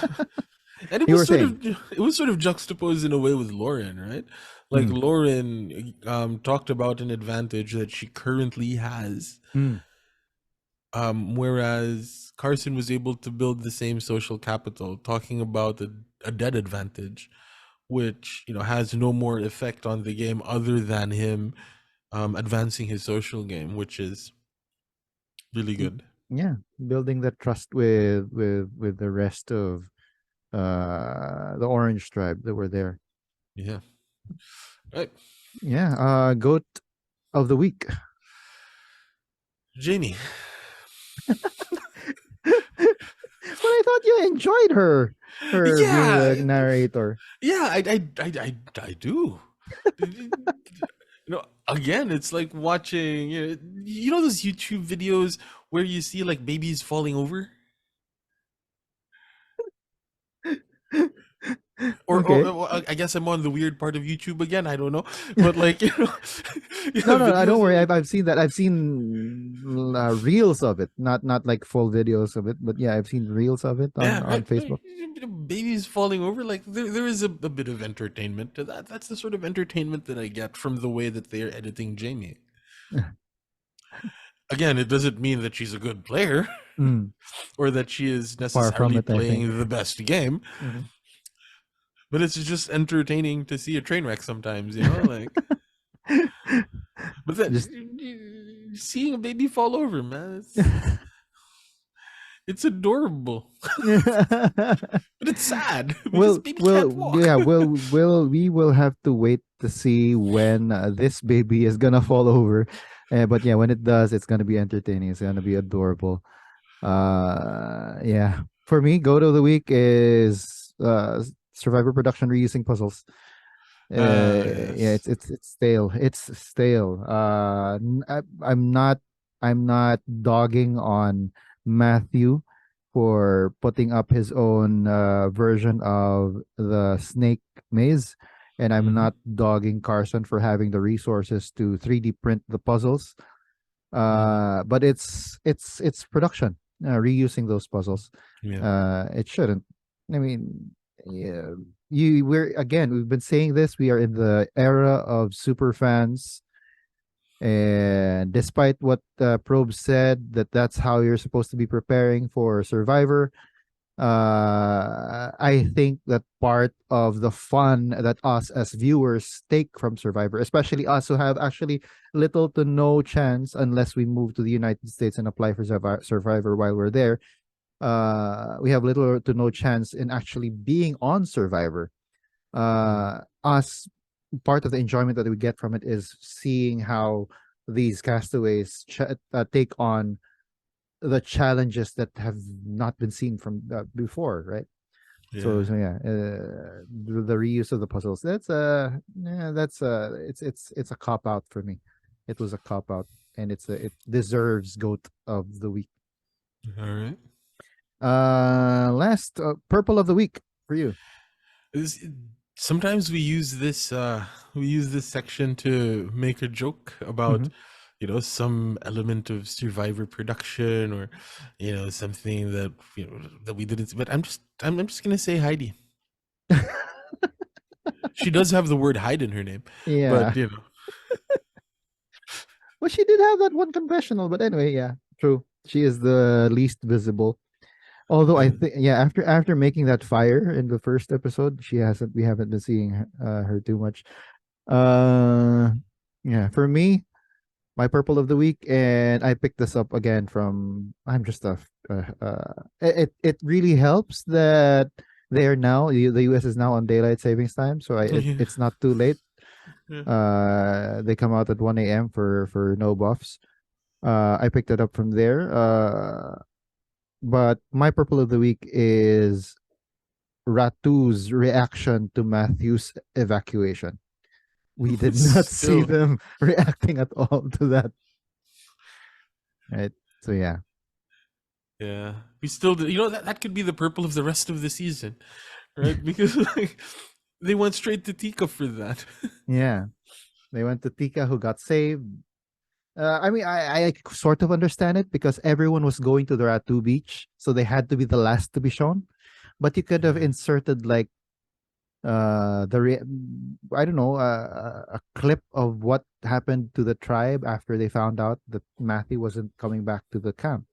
and You were saying, it was sort of juxtaposed in a way with Lauren, right? Like mm, Lauren talked about an advantage that she currently has, mm, whereas Carson was able to build the same social capital, talking about a dead advantage, which has no more effect on the game other than him advancing his social game, which is really y- good. yeah, building that trust with the rest of the Orange tribe that were there. Yeah. Right. Yeah, goat of the week. Jamie. But I thought you enjoyed her being the Yeah. narrator. Yeah, I do. Again, it's like watching, those YouTube videos where you see like babies falling over? Or Okay. I guess I'm on the weird part of YouTube again. I don't know, but like you No, have no, I don't videos of worry. like I've seen that. I've seen reels of it, not like full videos of it, but yeah, I've seen reels of it yeah, on right. Facebook. Babies falling over. Like there is a bit of entertainment to that. That's the sort of entertainment that I get from the way that they are editing Jamie. Again, it doesn't mean that she's a good player Mm, or that she is far from necessarily it, I think. playing the best game, Mhm. but it's just entertaining to see a train wreck sometimes. Like. But Just then seeing a baby fall over, man, it's adorable, but it's sad because the baby can't walk. yeah, we will have to wait to see when this baby is gonna fall over. But yeah, when it does, it's gonna be entertaining. It's gonna be adorable. Yeah. For me, goat of the week is Survivor production reusing puzzles. Yeah, Yes. it's stale. It's stale. I'm not dogging on Matthew for putting up his own version of the snake maze, and I'm Mm-hmm. not dogging Carson for having the resources to 3D print the puzzles. Mm-hmm. But it's production, reusing those puzzles. Yeah. It shouldn't. I mean, yeah, we've been saying this. We are in the era of super fans, and despite what Probe said, that's how you're supposed to be preparing for Survivor. I think that part of the fun that us as viewers take from Survivor, especially us who have actually little to no chance unless we move to the United States and apply for Survivor while we're there. We have little to no chance in actually being on Survivor. Mm-hmm. Us, part of the enjoyment that we get from it is seeing how these castaways take on the challenges that have not been seen from before, right? Yeah. So yeah, the reuse of the puzzles. It's a cop out for me. It was a cop out, and it deserves goat of the week. All right. Last purple of the week for you. Is- Sometimes we use this section to make a joke Mm-hmm. about some element of Survivor production or something that that we didn't, but I'm just gonna say Heidi. She does have the word hide in her name, Yeah. but Well, she did have that one confessional, but anyway, yeah, true. She is the least visible. Although I yeah. think, yeah, after making that fire in the first episode, she hasn't. We haven't been seeing her too much. Uh, yeah, for me, my purple of the week, and I picked this up again from. I'm just a. It really helps that they are now the U.S. is now on daylight savings time, so Yeah. it's not too late. Yeah. They come out at 1 a.m. for no buffs. I picked it up from there. But my purple of the week is Ratu's reaction to Matthew's evacuation. We did not see Still, them reacting at all to that. Right. So yeah. yeah. We still, that could be the purple of the rest of the season, right? Because like They went straight to Tika for that. Yeah, they went to Tika, who got saved. I mean, I sort of understand it because everyone was going to the Ratu Beach, so they had to be the last to be shown. But you could have Yeah. inserted like I don't know, a clip of what happened to the tribe after they found out that Matthew wasn't coming back to the camp,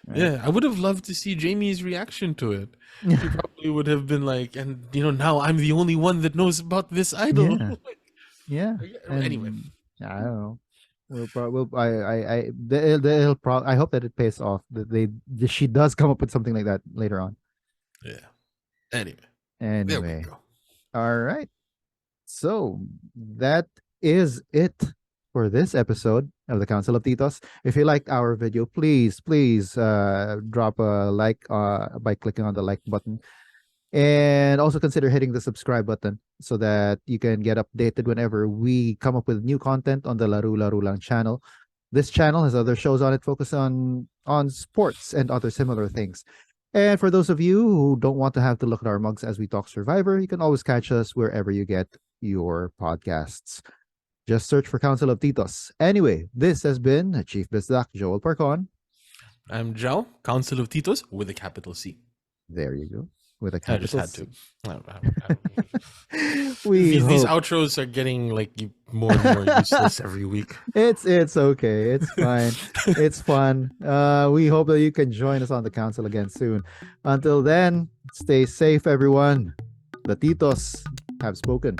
right? Yeah, I would have loved to see Jamie's reaction to it. She probably would have been like, and now I'm the only one that knows about this idol. Yeah, yeah, Anyway, and I don't know. We'll probably, I hope that it pays off. That she does come up with something like that later on. yeah. Anyway, there we Anyway, go. all right. So that is it for this episode of the Council of Titos. If you liked our video, please drop a like by clicking on the like button. And also consider hitting the subscribe button so that you can get updated whenever we come up with new content on the Laro-Laro Lang channel. This channel has other shows on it focused on sports and other similar things. And for those of you who don't want to have to look at our mugs as we talk Survivor, you can always catch us wherever you get your podcasts. Just search for Council of Titos. Anyway, this has been Chief Bisdak Joel Parcon. I'm Jao, Council of Titos with a capital C. There you go. With a I just capital had C. to. We These hope outros are getting like more and more useless every week. it's okay. It's fine. It's fun. We hope that you can join us on the council again soon. Until then, stay safe, everyone. The Titos have spoken.